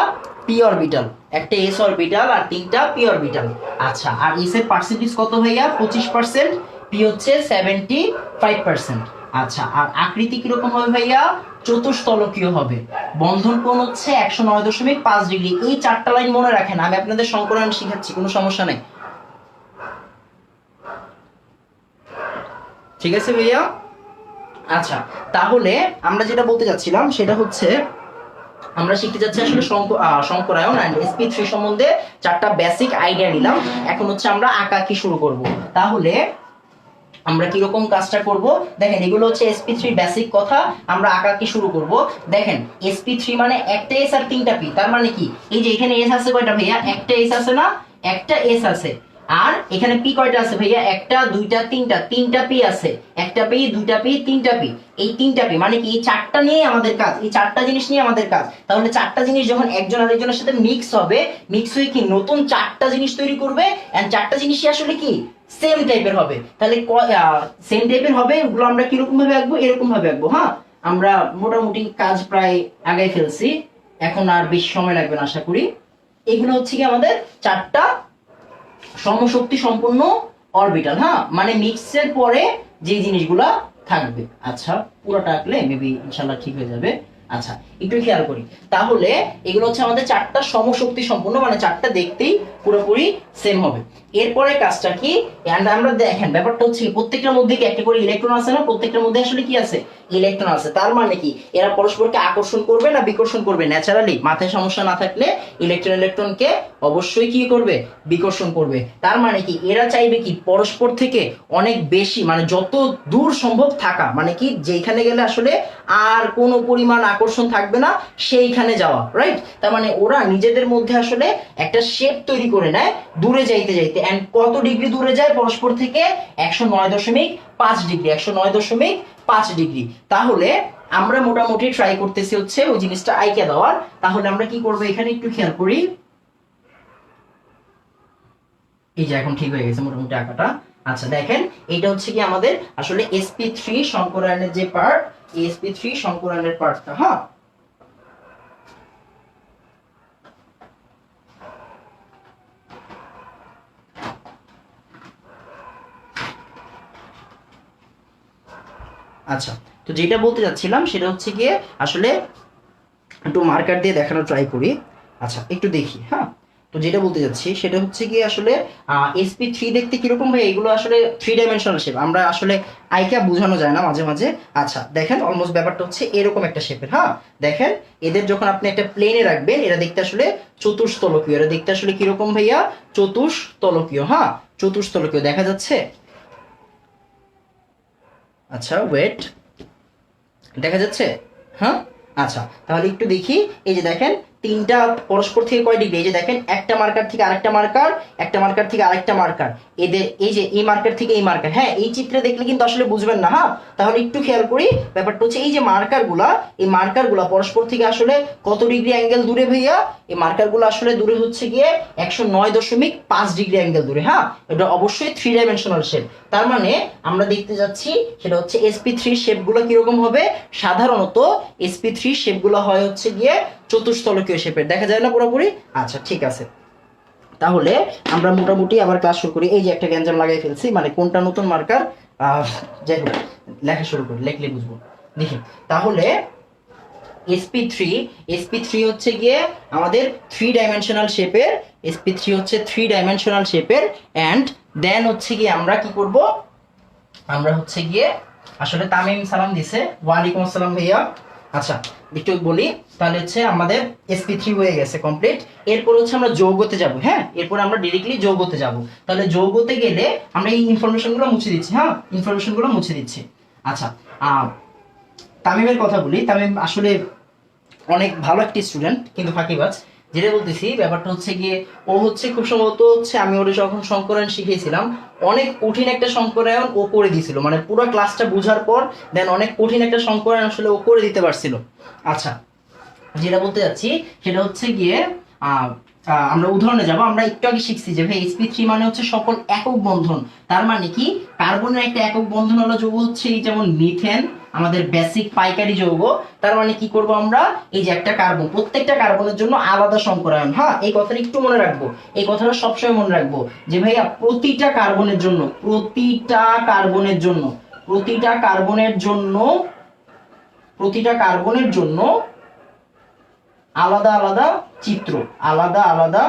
p অরবিটাল, একটা s অরবিটাল আর তিনটা p অরবিটাল। আচ্ছা, আর s এর পার্সেন্টেজ কত ভাইয়া, 25%, p হচ্ছে 75%। আচ্ছা, আর আকৃতি কিরকম হবে ভাইয়া, চতুস্তলকীয় হবে। বন্ধন কোণ হচ্ছে 109.5 ডিগ্রি। এই চারটা লাইন মনে রাখেন, আমি আপনাদের সংকলন শিখাচ্ছি, কোনো সমস্যা নাই। ঠিক আছে ভাইয়া? আচ্ছা, তাহলে আমরা যেটা বলতে যাচ্ছিলাম সেটা হচ্ছে, আমরা শিখতে যাচ্ছি আসলে সংকরায়ন এন্ড sp3 সম্বন্ধে চারটা বেসিক আইডিয়া নিলাম। এখন হচ্ছে আমরা আঁকাআঁকি শুরু করব। তাহলে আমরা কিরকম কাজটা করব, দেখেন এগুলো হচ্ছে sp3 বেসিক কথা, আমরা আঁকাআঁকি শুরু করব। দেখেন sp3 মানে একটা s আর তিনটা p, তার মানে কি, এই যে এখানে s আছে কয়টা ভাইয়া, একটা s আছে না, একটা s আছে। আর এখানে p কয়টা আছে ভাইয়া, একটা দুইটা তিনটা, তিনটা p আছে, একটা p দুইটা p তিনটা p, এই তিনটা p মানে কি, এই চারটা নিয়ে আমাদের কাজ, এই চারটা জিনিস নিয়ে আমাদের কাজ। তাহলে চারটা জিনিস যখন একজন আরেকজনের সাথে মিক্স হবে, মিক্স হয়ে কি নতুন চারটা জিনিস তৈরি করবে, এন্ড চারটা জিনিসই আসলে কি সেম টাইপের হবে। তাহলে সেম টাইপের হবে, ওগুলো আমরা কিরকম ভাবে আঁকবো, এরকম ভাবে আঁকবো। হ্যাঁ, আমরা মোটামুটি কাজ প্রায় আগাই ফেলছি, এখন আর বেশি সময় লাগবে না আশা করি। এগুলো হচ্ছে কি আমাদের চারটা সমশক্তি সম্পন্ন অরবিটাল। হ্যাঁ, মানে মিক্সের পরে যে জিনিসগুলা থাকবে। আচ্ছা, পুরোটা আঁকলে মেবি ইনশাআল্লাহ ঠিক হয়ে যাবে। আচ্ছা, একটু খেয়াল করি, তাহলে এগুলো হচ্ছে আমাদের চারটা সমশক্তি সম্পন্ন, মানে চারটা দেখতেই পুরোপুরি সেম হবে। এরপরে কাজটা কি, আমরা দেখেন ব্যাপারটা হচ্ছে প্রত্যেকটার মধ্যে কি একটা করে ইলেকট্রন আছে না, প্রত্যেকটার মধ্যে আসলে কি আছে, ইলেকট্রন আছে। তার মানে কি, এরা পরস্পরকে আকর্ষণ করবে না বিকর্ষণ করবে, ন্যাচারালি মাথায় সমস্যা না থাকলে ইলেকট্রনকে অবশ্যই কি করবে, বিকর্ষণ করবে। তার মানে কি, এরা চাইবে কি পরস্পর থেকে অনেক বেশি, মানে যত দূর সম্ভব থাকা, মানে কি যেখানে গেলে আসলে আর কোনো পরিমাণ আকর্ষণ থাকবে না সেইখানে যাওয়া, রাইট। তার মানে ওরা নিজেদের মধ্যে আসলে একটা শেপ তৈরি করে নেয় দূরে যাইতে যাইতে। এন্ড কত ডিগ্রি দূরে যায় পরস্পর থেকে, 109.5 ডিগ্রি, 109.5 ডিগ্রি। তাহলে আমরা মোটামুটি ট্রাই করতেছি হচ্ছে ওই জিনিসটা আইকে দেওয়ার। তাহলে আমরা কি করবো, এখানে একটু খেয়াল করি, এই যে এখন ঠিক হয়ে গেছে মোটামুটি আঁকাটা। আচ্ছা দেখেন, এটা হচ্ছে কি আমাদের আসলে sp3 সংকরায়নের যে পার্ট, sp3 সংকরায়নের পার্টটা। হ্যাঁ, আচ্ছা, তো যেটা বলতে যাচ্ছিলাম সেটা হচ্ছে গিয়ে আসলে একটু মার্কার দিয়ে দেখানোর ট্রাই করি। আচ্ছা, একটু দেখি। হ্যাঁ, তো যেটা বলতে যাচ্ছি সেটা হচ্ছে গিয়ে আসলে SP3 দেখতে কিরকম ভাই, এগুলো আসলে 3 ডাইমেনশনাল শেপ, আমরা আসলে আইকা বোঝানো যায় না মাঝে মাঝে। আচ্ছা দেখেন, অলমোস্ট ব্যাপারটা হচ্ছে এরকম একটা শেপের। হ্যাঁ, দেখেন এদের যখন আপনি একটা প্লেনে রাখবেন, এরা দেখতে আসলে চতুস্তলকীয়। এরা দেখতে আসলে কিরকম ভাইয়া? চতুস্তলকীয়। হ্যাঁ, চতুস্তলকীয় দেখা যাচ্ছে। আচ্ছা ওয়েট, দেখা যাচ্ছে? হ্যাঁ, আচ্ছা তাহলে একটু দেখি। এই যে দেখেন তিনটা পরস্পর থেকে কয় ডিগ্রি, এই যে দেখেন একটা মার্কার থেকে আরেকটা মার্কার, একটা মার্কার থেকে আরেকটা মার্কার, এদের এই যে এই মার্কার থেকে এই মার্কার। হ্যাঁ, এই চিত্রে দেখলে কিন্তু আসলে বুঝবেন না। হ্যাঁ, তাহলে একটু খেয়াল করি। ব্যাপারটা হচ্ছে এই যে মার্কারগুলা, এই মার্কারগুলা পরস্পর থেকে আসলে কত ডিগ্রি অ্যাঙ্গেল দূরে ভাইয়া? এই মার্কারগুলো আসলে দূরে হচ্ছে গিয়ে 109.5 ডিগ্রি অ্যাঙ্গেল দূরে। হ্যাঁ, এটা অবশ্যই 3 ডাইমেনশনাল শেপ। তার মানে আমরা দেখতে যাচ্ছি সেটা হচ্ছে SP3 শেপগুলো কিরকম হবে? সাধারণত SP3 শেপগুলো হয় হচ্ছে গিয়ে চতুস্তলকীয় শেপের। দেখা যায় না পুরোপুরি? আচ্ছা ঠিক আছে, তাহলে আমরা মোটামুটি আবার ক্লাস শুরু করি। এই যে একটা গ্যাঞ্জাম লাগাই ফেলছি, মানে কোনটা নতুন মার্কার, যাই হোক লেখা শুরু করি, লেখলে বুঝবো। দেখি তাহলে SP3 হচ্ছে গিয়ে আমাদের 3 ডাইমেনশনাল শেপের। SP3 হচ্ছে 3 ডাইমেনশনাল শেপের। অ্যান্ড দেন হচ্ছে গিয়ে আমরা কি করব? আমরা হচ্ছে গিয়ে আসলে তামিম সালাম দিছে, ওয়ালাইকুম আসসালাম ভাইয়া। আচ্ছা একটু বলি, তাহলে হচ্ছে আমাদের SP3 হয়ে গেছে কমপ্লিট। এরপর হচ্ছে আমরা যৌগতে যাব। হ্যাঁ, এরপর আমরা ডিরেক্টলি যৌগতে যাব। তাহলে যৌগতে গেলে আমরা এই ইনফরমেশনগুলো মুছে দিচ্ছি। হ্যাঁ, ইনফরমেশনগুলো মুছে দিচ্ছি। আচ্ছা, তামিমের কথা বলি। তামিম আসলে অনেক ভালো একটি স্টুডেন্ট, কিন্তু ফাঁকিবাজ। যেটা বলতেছি ব্যাপারটা হচ্ছে গিয়ে, ও হচ্ছে খুব সম্ভবত হচ্ছে আমি ওরে যখন সংকরায়ন শিখিয়েছিলাম, অনেক কঠিন একটা সংকরায়ন ও করে দিয়েছিল। মানে পুরো ক্লাসটা বোঝার পর দেন অনেক কঠিন একটা সংকরায়ন আসলে ও করে দিতে পারছিল। আচ্ছা, যেটা বলতে যাচ্ছি সেটা হচ্ছে গিয়ে আমরা উদাহরণে যাব। আমরা একটু আগে শিখছি যে ভাই SP3 মানে হচ্ছে সকল একক বন্ধন। তার মানে কি, কার্বনের একটা একক বন্ধন হলো যৌগ হচ্ছে এই যেমন মিথেন, আমাদের বেসিক পাইকারি যৌগ। তার মানে কি করব আমরা? এই যে একটা কার্বন, প্রত্যেকটা কার্বনের জন্য আলাদা সংকরায়ন। হ্যাঁ, এই কথাটা একটু মনে রাখবো, এই কথাটা সবসময় মনে রাখবো যে ভাইয়া প্রতিটা কার্বনের জন্য, প্রতিটা কার্বনের জন্য, প্রতিটা কার্বনের জন্য, প্রতিটা কার্বনের জন্য আলাদা আলাদা চিত্র, আলাদা আলাদা,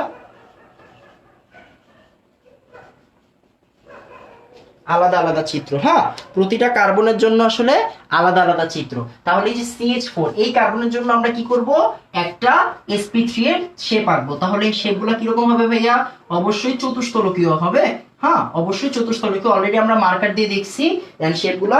আলাদা আলাদা চিত্র। হ্যাঁ, প্রতিটা কার্বনের জন্য আসলে আলাদা আলাদা চিত্র। তাহলে এই যে CH4, এই কার্বনের জন্য আমরা কি করব? একটা SP3 এর শেপ আঁকবো। তাহলে এই শেপগুলো কিরকম হবে ভাইয়া? অবশ্যই চতুস্তলকীয় হবে। হ্যাঁ, অবশ্যই চতুস্তলকীয়। অলরেডি আমরা মার্কার দিয়ে দেখছি। এন্ড শেপগুলো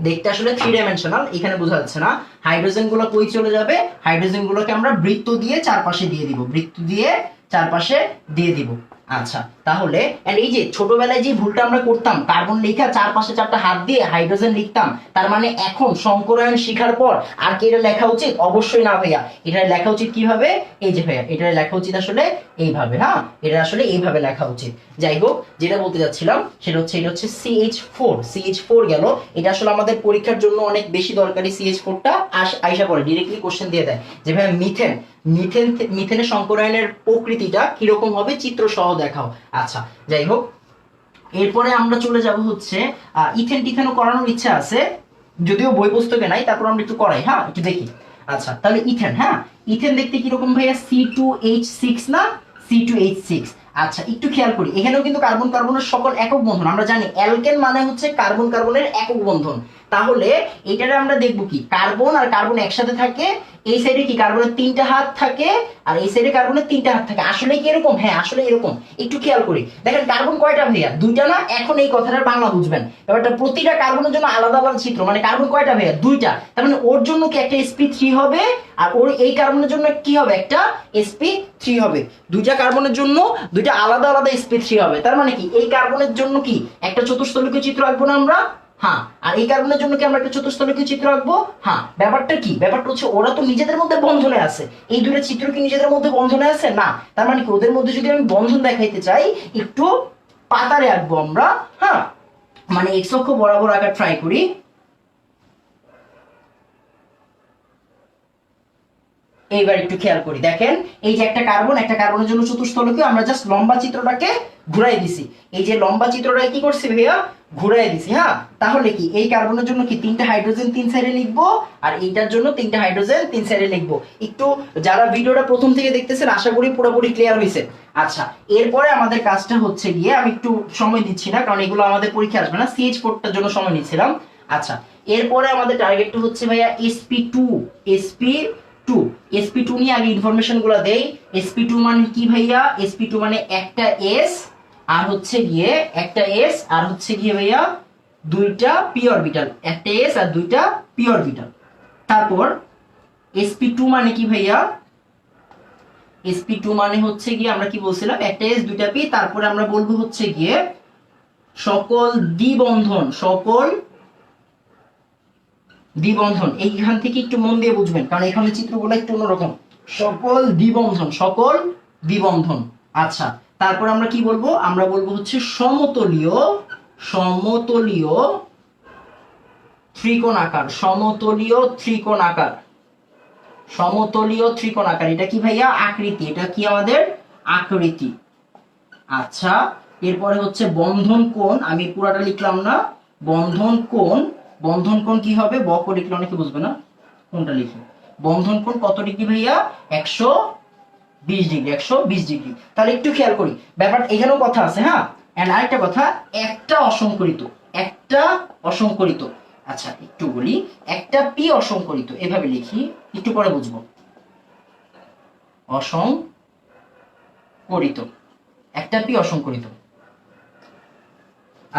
দেখতে আসলে 3 ডাইমেনশনাল, এখানে বোঝা যাচ্ছে না। হাইড্রোজেন গুলো কই চলে যাবে? হাইড্রোজেন গুলোকে আমরা বৃত্ত দিয়ে চারপাশে দিয়ে দিব, বৃত্ত দিয়ে চারপাশে দিয়ে দিব। আচ্ছা, তাহলে এই যে ছোটবেলায় যে ভুলটা আমরা করতাম, কার্বন লেখা চারপাশে চারটা হাত দিয়ে হাইড্রোজেন লিখতাম, তার মানে এখন সংকরায়ন শিখার পর আর কি এটা লেখা উচিত? অবশ্যই না ভাইয়া। এটা লেখা উচিত কিভাবে? এই যে ভাইয়া, এটা লেখা উচিত আসলে এইভাবে। হ্যাঁ, এটা আসলে এইভাবে লেখা উচিত। যাই হোক, যেটা বলতে যাচ্ছিলাম সেটা হচ্ছে, এটা হচ্ছে CH4 গেল। এটা আসলে আমাদের পরীক্ষার জন্য অনেক বেশি দরকারি। CH4টা আইসা পড়ে ডিরেক্টলি কোশ্চেন দিয়ে দেয় যে ভাই মিথেনের সংকরায়নের প্রকৃতিটা কিরকম হবে, চিত্র সহ দেখাও। আচ্ছা, যাই হোক, এরপরে আমরা চলে যাব হচ্ছে টিথেনও করানোর ইচ্ছা আছে, যদিও বই পুস্তকে নাই, তারপর আমরা একটু করাই। হ্যাঁ, একটু দেখি। আচ্ছা, তাহলে ইথেন। হ্যাঁ, ইথেন দেখতে কিরকম ভাইয়া? C2H6 না? C2H6। আচ্ছা, একটু খেয়াল করি, এখানেও কিন্তু কার্বন কার্বনের সকল একক বন্ধন। আমরা জানি অ্যালকেন মানে হচ্ছে কার্বন কার্বনের একক বন্ধন। তাহলে এটারে আমরা দেখবো কি, কার্বন আর কার্বন একসাথে থাকে। এই সাইডে কি কার্বনের 3টা হাত থাকে, আর এই সাইডে কার্বনের 3টা হাত থাকে। আসলে কি এরকম? হ্যাঁ, আসলে এরকম। একটু খেয়াল করি, দেখেন কার্বন কয়টা ভাইয়া? 2টা না? এখন এই কথাটার বাংলা বুঝবেন। ব্যাপারটা প্রতিটা কার্বনের জন্য আলাদা আলাদা চিত্র, মানে কার্বন কয়টা ভাইয়া? 2টা। তার মানে ওর জন্য কি একটা SP3 হবে, আর ওর এই কার্বনের জন্য কি হবে? একটা SP3 হবে। 2টা কার্বনের জন্য 2টা আলাদা আলাদা SP3 হবে। তার মানে কি, এই কার্বনের জন্য কি একটা চতুস্তলকীয় চিত্র আঁকবো না আমরা? হ্যাঁ, আর এই কার্বনের জন্য কি আমরা একটা চতুস্তলকীয় চিত্র আঁকবো? হ্যাঁ। ব্যাপারটা কি? ব্যাপারটা হচ্ছে ওরা তো নিজেদের মধ্যে বন্ধনে আছে। এই দুটো চিত্র কি নিজেদের মধ্যে বন্ধনে আছে? না। তার মানে কি, ওদের মধ্যে যদি আমি বন্ধন দেখাইতে চাই, একটু পাতারে আঁকবো আমরা। হ্যাঁ, মানে এক্স অক্ষ বরাবর আঁকার ট্রাই করি। এইবার একটু খেয়াল করি, দেখেন এই যে একটা কার্বন, একটা কার্বনের জন্য চতুস্তলকীয়, আমরা জাস্ট লম্বা চিত্রটাকে ঘুরাই দিছি, এই যে লম্বা চিত্রটা কি করছি ভাইয়া, ঘুরাই দিছি। হ্যাঁ, তাহলে কি এই কার্বনের জন্য কি 3টা হাইড্রোজেন 3 সাইডে লিখবো, আর এইটার জন্য 3টা হাইড্রোজেন 3 সাইডে লিখবো। একটু যারা ভিডিওটা প্রথম থেকে দেখতেছেন আশা করি পুরোপুরি ক্লিয়ার হয়েছে। আচ্ছা, এরপরে আমাদের কাজটা হচ্ছে গিয়ে, আমি একটু সময় দিচ্ছি না কারণ এগুলো আমাদের পরীক্ষা আসবে না, CH4টার জন্য সময় নিচ্ছিলাম। আচ্ছা, এরপরে আমাদের টার্গেটটা হচ্ছে ভাইয়া sp2 নিয়ে আগে ইনফরমেশন গুলো দেই। sp2 মানে কি ভাইয়া, sp2 মানে একটা s আর হচ্ছে গিয়ে ভাইয়া দুইটা p অরবিটাল, একটা s আর দুইটা p অরবিটাল। তারপর sp2 মানে কি ভাইয়া, sp2 মানে হচ্ছে গিয়ে আমরা কি বলছিলাম, একটা s দুইটা p, তারপরে আমরা বলবো হচ্ছে গিয়ে সকল দ্বিবন্ধন। এইখান থেকে একটু মন দিয়ে বুঝবেন কারণ এখানে চিত্রগুলো একটু অন্যরকম। সকল দ্বিবন্ধন। আচ্ছা, তারপর আমরা কি বলবো, আমরা বলবো হচ্ছে সমতলীয় ত্রিকোণাকার। এটা কি ভাইয়া, আকৃতি। এটা কি আমাদের আকৃতি। আচ্ছা, এরপরে হচ্ছে বন্ধন কোণ, আমি পুরাটা লিখলাম না। বন্ধন কোণ কি হবে, বক্র লিখলে অনেকে বুঝবে না, কোনটা লিখি। বন্ধন কোণ কত ডিগ্রি ভাইয়া, 120 ডিগ্রি। তাহলে একটু খেয়াল করি ব্যাপারটা, এখানেও কথা আছে। হ্যাঁ, এন্ড আরেকটা কথা, একটা অসংকরিত। আচ্ছা, একটু বলি, একটা পি অসংকরিত, এভাবে লিখি, একটু পরে বুঝবো। অসংকরিত, একটা পি অসংকরিত।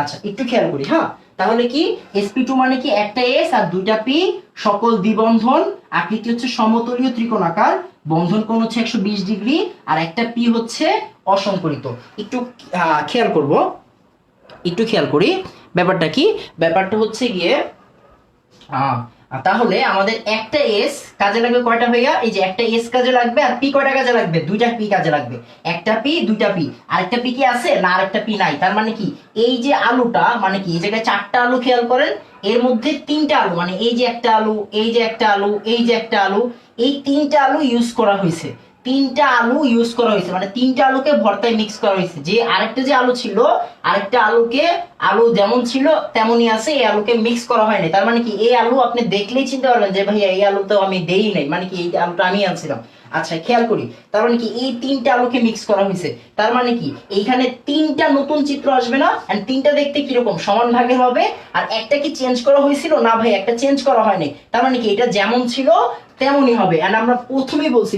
আচ্ছা, একটু খেয়াল করি। হ্যাঁ, তাহলে কি sp2 মানে কি একটা s আর দুইটা p, সকল দ্বিবন্ধন, আকৃতি হচ্ছে সমতলীয় ত্রিকোণাকার, বন্ধন কোণ হচ্ছে 120 ডিগ্রি, আর একটা p হচ্ছে অসংকরিত। একটু খেয়াল করি ব্যাপারটা কি, ব্যাপারটা হচ্ছে গিয়ে তাহলে আমাদের একটা এস কাজে লাগবে কয়টা ভাইয়া, এই যে একটা এস কাজে লাগবে, আর পি কয়টা কাজে লাগবে, দুইটা পি কাজে লাগবে। একটা পি দুইটা পি, আরেকটা পি কি আছে না, আরেকটা পি নাই। তার মানে কি এই যে আলুটা মানে কি, এই জায়গায় 4টা আলু, খেয়াল করেন এর মধ্যে 3টা আলু, মানে এই যে একটা আলু, এই যে একটা আলু, এই যে একটা আলু, এই 3টা আলু ইউজ করা হয়েছে। 3টা আলু ইউজ করা হয়েছে মানে 3টা আলুকে ভর্তায় মিক্স করা হয়েছে। যে আরেকটা যে আলু ছিল, আরেকটা আলু যেমন ছিল তেমনই আছে, এই আলুকে মিক্স করা হয়নি। তার মানে কি এই আলু আপনি দেখলেই চিনতে পারবেন যে ভাইয়া এই আলু তো আমি দেই নাই, মানে কি এই আলুটা আমি আনছিলাম। আচ্ছা, খেয়াল করি, তার মানে কি এই 3টা আলুকে মিক্স করা হয়েছে। তার মানে কি এইখানে 3টা নতুন চিত্র আসবে না, এন্ড 3টা দেখতে কিরকম, সমান ভাগে হবে। আর একটা কি চেঞ্জ করা হয়েছিল না ভাই, একটা চেঞ্জ করা হয়নি। তার মানে কি এটা যেমন ছিল তেমনই হবে। এন্ড আমরা প্রথমেই বলছি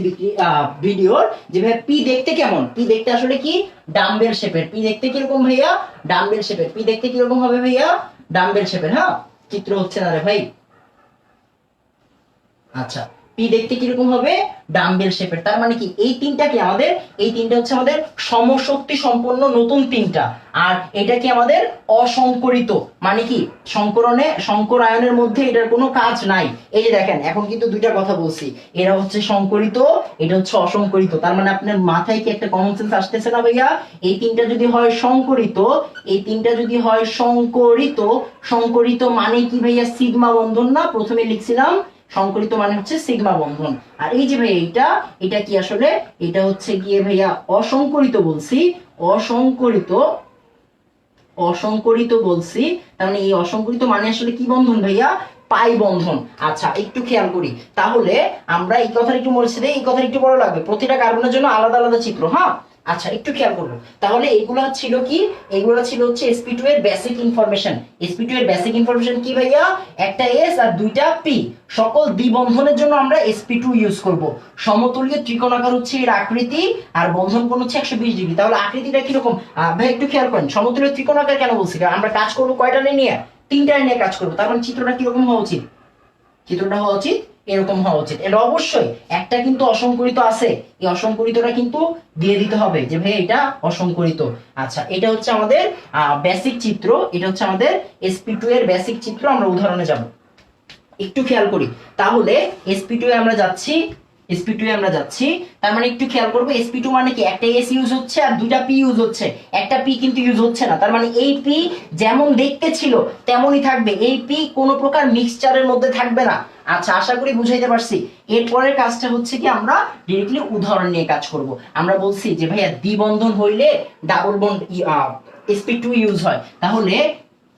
ভিডিওর যে ভাই পি দেখতে কেমন, পি দেখতে আসলে কি ডাম্বেল শেপের। পি দেখতে কিরকম ভাইয়া, ডাম্বেল শেপের। পি দেখতে কিরকম হবে ভাইয়া, ডাম্বেল শেপের। হ্যাঁ, চিত্র হচ্ছে না রে ভাই। আচ্ছা, পি দেখতে কিরকম হবে, ডাম্বেল শেপের। তার মানে কি এই 3টা কি আমাদের, এই 3টা হচ্ছে আমাদের সমশক্তি সম্পন্ন নতুন 3টা। আর এটা কি আমাদের অসংকরিত, মানে কি সংকরায়নের মধ্যে এটার কোনো কাজ নাই। এই যে দেখেন, এখন কিন্তু দুইটা কথা বলছি, এরা হচ্ছে সংকরিত, এটা হচ্ছে অসংকরিত। তার মানে আপনার মাথায় কি একটা কমন সেন্স আসতেছে না ভাইয়া, এই 3টা যদি হয় সংকরিত, এই 3টা যদি হয় সংকরিত মানে কি ভাইয়া, সিগমা বন্ধন না, প্রথমে লিখছিলাম সংকরিত মানে হচ্ছে সিগমা বন্ধন। আর এই যে ভাই এটা কি আসলে, এটা হচ্ছে গিয়ে ভাইয়া অসংকরিত বলছি, অসংকরিত বলছি। তার মানে এই অসংকরিত মানে আসলে কি বন্ধন ভাইয়া, পাই বন্ধন। আচ্ছা, একটু খেয়াল করি, তাহলে আমরা এই কথাটা একটু মনে দেই, এই কথাটা একটু বড় লাগবে, প্রতিটা কার্বনের জন্য আলাদা আলাদা চিত্র। হ্যাঁ, আচ্ছা, একটু খেয়াল করবো। তাহলে এগুলা ছিল কি, এগুলা ছিল হচ্ছে sp2 এর বেসিক ইনফরমেশন। sp2 এর বেসিক ইনফরমেশন কি ভাইয়া, একটা s আর দুইটা p, সকল দ্বিবন্ধনের জন্য আমরা sp2 ইউজ করব। সমতলীয় ত্রিকোণাকার হচ্ছে এর আকৃতি, আর বন্ধন কোণ হচ্ছে 120 ডিগ্রি। তাহলে আকৃতিটা কিরকম ভাই একটু খেয়াল করেন। সমতলীয় ত্রিকোণাকার কেন বলছি, আমরা কাজ করব কয়টা নিয়ে, 3টা নিয়ে কাজ করব। তার মানে চিত্রটা কিরকম হওয়া উচিত, চিত্রটা হওয়া উচিত এরকম হওয়া উচিত। এটা অবশ্যই একটা কিন্তু অসংকরিত আছে, এই অসংকরিতটা কিন্তু দিয়ে দিতে হবে যে ভাই এটা অসংকরিত। আচ্ছা, এটা হচ্ছে আমাদের বেসিক চিত্র, এটা হচ্ছে আমাদের sp2 এর বেসিক চিত্র। আমরা উদাহরণে যাব, একটু খেয়াল করি। তাহলে sp2 এ আমরা যাচ্ছি, sp2 এ আমরা যাচ্ছি। তার মানে একটু খেয়াল করবো sp2 মানে কি একটা s ইউজ হচ্ছে আর দুইটা p ইউজ হচ্ছে, একটা p কিন্তু ইউজ হচ্ছে না। তার মানে এই p যেমন দেখতে ছিল তেমনই থাকবে, এই p কোনো প্রকার মিক্সচারের মধ্যে থাকবে না। আচ্ছা, আশা করি বুঝাইতে পারছি। এরপরের কাজটা হচ্ছে কি আমরা ডিরেক্টলি উদাহরণ নিয়ে কাজ করব। আমরা বলছি যে ভাইয়া দ্বিবন্ধন হইলে ডাবল বন্ড sp2 ইউজ হয়, তাহলে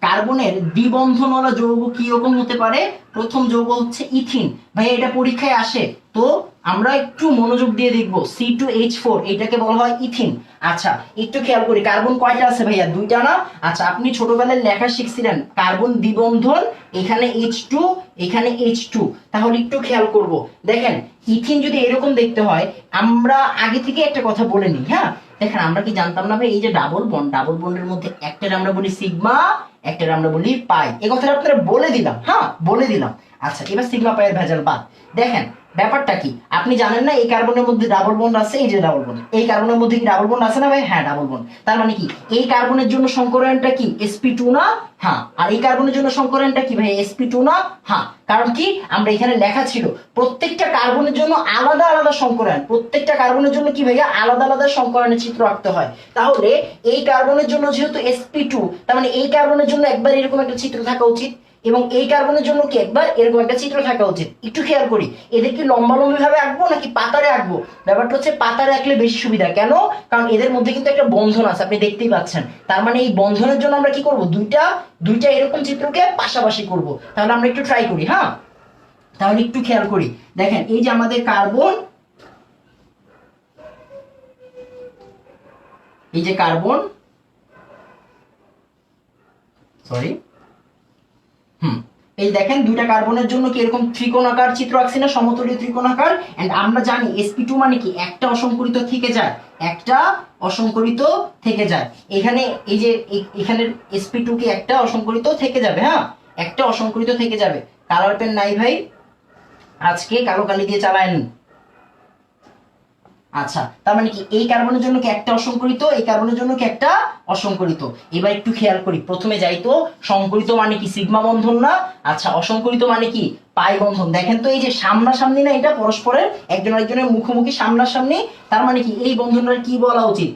কার্বনের দ্বিবন্ধনওয়ালা যৌগ কি রকম হতে পারে? প্রথম যৌগ হচ্ছে ইথিন। ভাই এটা পরীক্ষায় আসে, তো আমরা একটু মনোযোগ দিয়ে দেখব। C2H4 এটাকে বলা হয় ইথিন। আচ্ছা, একটু খেয়াল করি কার্বন কয়টা আছে ভাইয়া? দুইটা না? আচ্ছা, আপনি ছোটবেলায় লেখা শিখছিলেন কার্বন দ্বিবন্ধন, এখানে H2 এখানে H2। তাহলে একটু খেয়াল করব, দেখেন ইথিন যদি এরকম দেখতে হয়, আমরা আগে থেকে একটা কথা বলে নিই। হ্যাঁ, দেখেন আমরা কি জানতাম না ভাই, এই যে ডাবল বন্ড, ডাবল বন্ডের মধ্যে একটার আমরা বলি সিগমা, একটার আমরা বলি পাই। এই কথাটা আপনারা বলে দিলাম, হ্যাঁ বলে দিলাম। আচ্ছা, এবার সিগমা পাইয়ের ভেজাল বাদ। দেখেন ব্যাপারটা কি, আপনি জানেন না এই কার্বনের মধ্যে ডাবল বন্ড আছে, এই যে ডাবল বন্ড, এই কার্বনের মধ্যে কি ডাবল বন্ড আছে না ভাই? হ্যাঁ ডাবল বন্ড। তার মানে কি এই কার্বনের জন্য সংকরায়নটা কি sp2 না? হ্যাঁ। আর এই কার্বনের জন্য সংকরায়নটা কি ভাই? sp2 না? হ্যাঁ। কারণ কি আমরা এখানে লেখা ছিল প্রত্যেকটা কার্বনের জন্য আলাদা আলাদা সংকরায়ন, প্রত্যেকটা কার্বনের জন্য কি ভাইয়া আলাদা আলাদা সংকরায়নের চিত্র আঁকতে হয়। তাহলে এই কার্বনের জন্য যেহেতু sp2, তার মানে এই কার্বনের জন্য একবার এরকম একটা চিত্র থাকা উচিত, এবং এই কার্বনের জন্য কি একবার এরকম একটা চিত্র থাকা উচিত। একটু খেয়াল করি, এদের কি লম্বালম্বি ভাবে আঁকবো নাকি পাতারে আঁকবো? ব্যাপারটা হচ্ছে পাতারে আঁকলে বেশি সুবিধা। কেন? কারণ এদের মধ্যে কিন্তু একটা বন্ধন আছে, আপনি দেখতেই পাচ্ছেন। তার মানে এই বন্ধনের জন্য আমরা কি করব? দুইটা দুইটা এরকম চিত্রকে পাশাপাশি করব। তাহলে আমরা একটু ট্রাই করি। হ্যাঁ, তাহলে একটু খেয়াল করি, দেখেন এই যে আমাদের কার্বন, এই যে কার্বন, সরি, এই দেখেন দুইটা কার্বনের জন্য কি এরকম ত্রিকোণাকার চিত্র আঁকছি না, সমতলীয় ত্রিকোণাকার। এন্ড আমরা জানি sp2 মানে কি একটা অসংকরিত থেকে যায়, একটা অসংকরিত থেকে যায়। এখানে এই যে এখানের sp2 কি একটা অসংকরিত থেকে যাবে? হ্যাঁ, একটা অসংকরিত থেকে যাবে। কালার পেন নাই ভাই, আজকে কালো কালি দিয়ে চালায়েন। আচ্ছা, তার মানে কি এই কার্বনের জন্য কি একটা অসংকরিত, এই কার্বনের জন্য কি একটা অসংকরিত। এবার একটু খেয়াল করি, প্রথমে যাই তো, সংকরিত মানে কি সিগমা বন্ধন না? আচ্ছা, অসংকরিত মানে কি পাই বন্ধন। দেখেন তো এই যে সামনাসামনি না, এটা পরস্পরের একজন আরেকজনের মুখোমুখি সামনাসামনি, তার মানে কি এই বন্ধনটার কি বলা উচিত?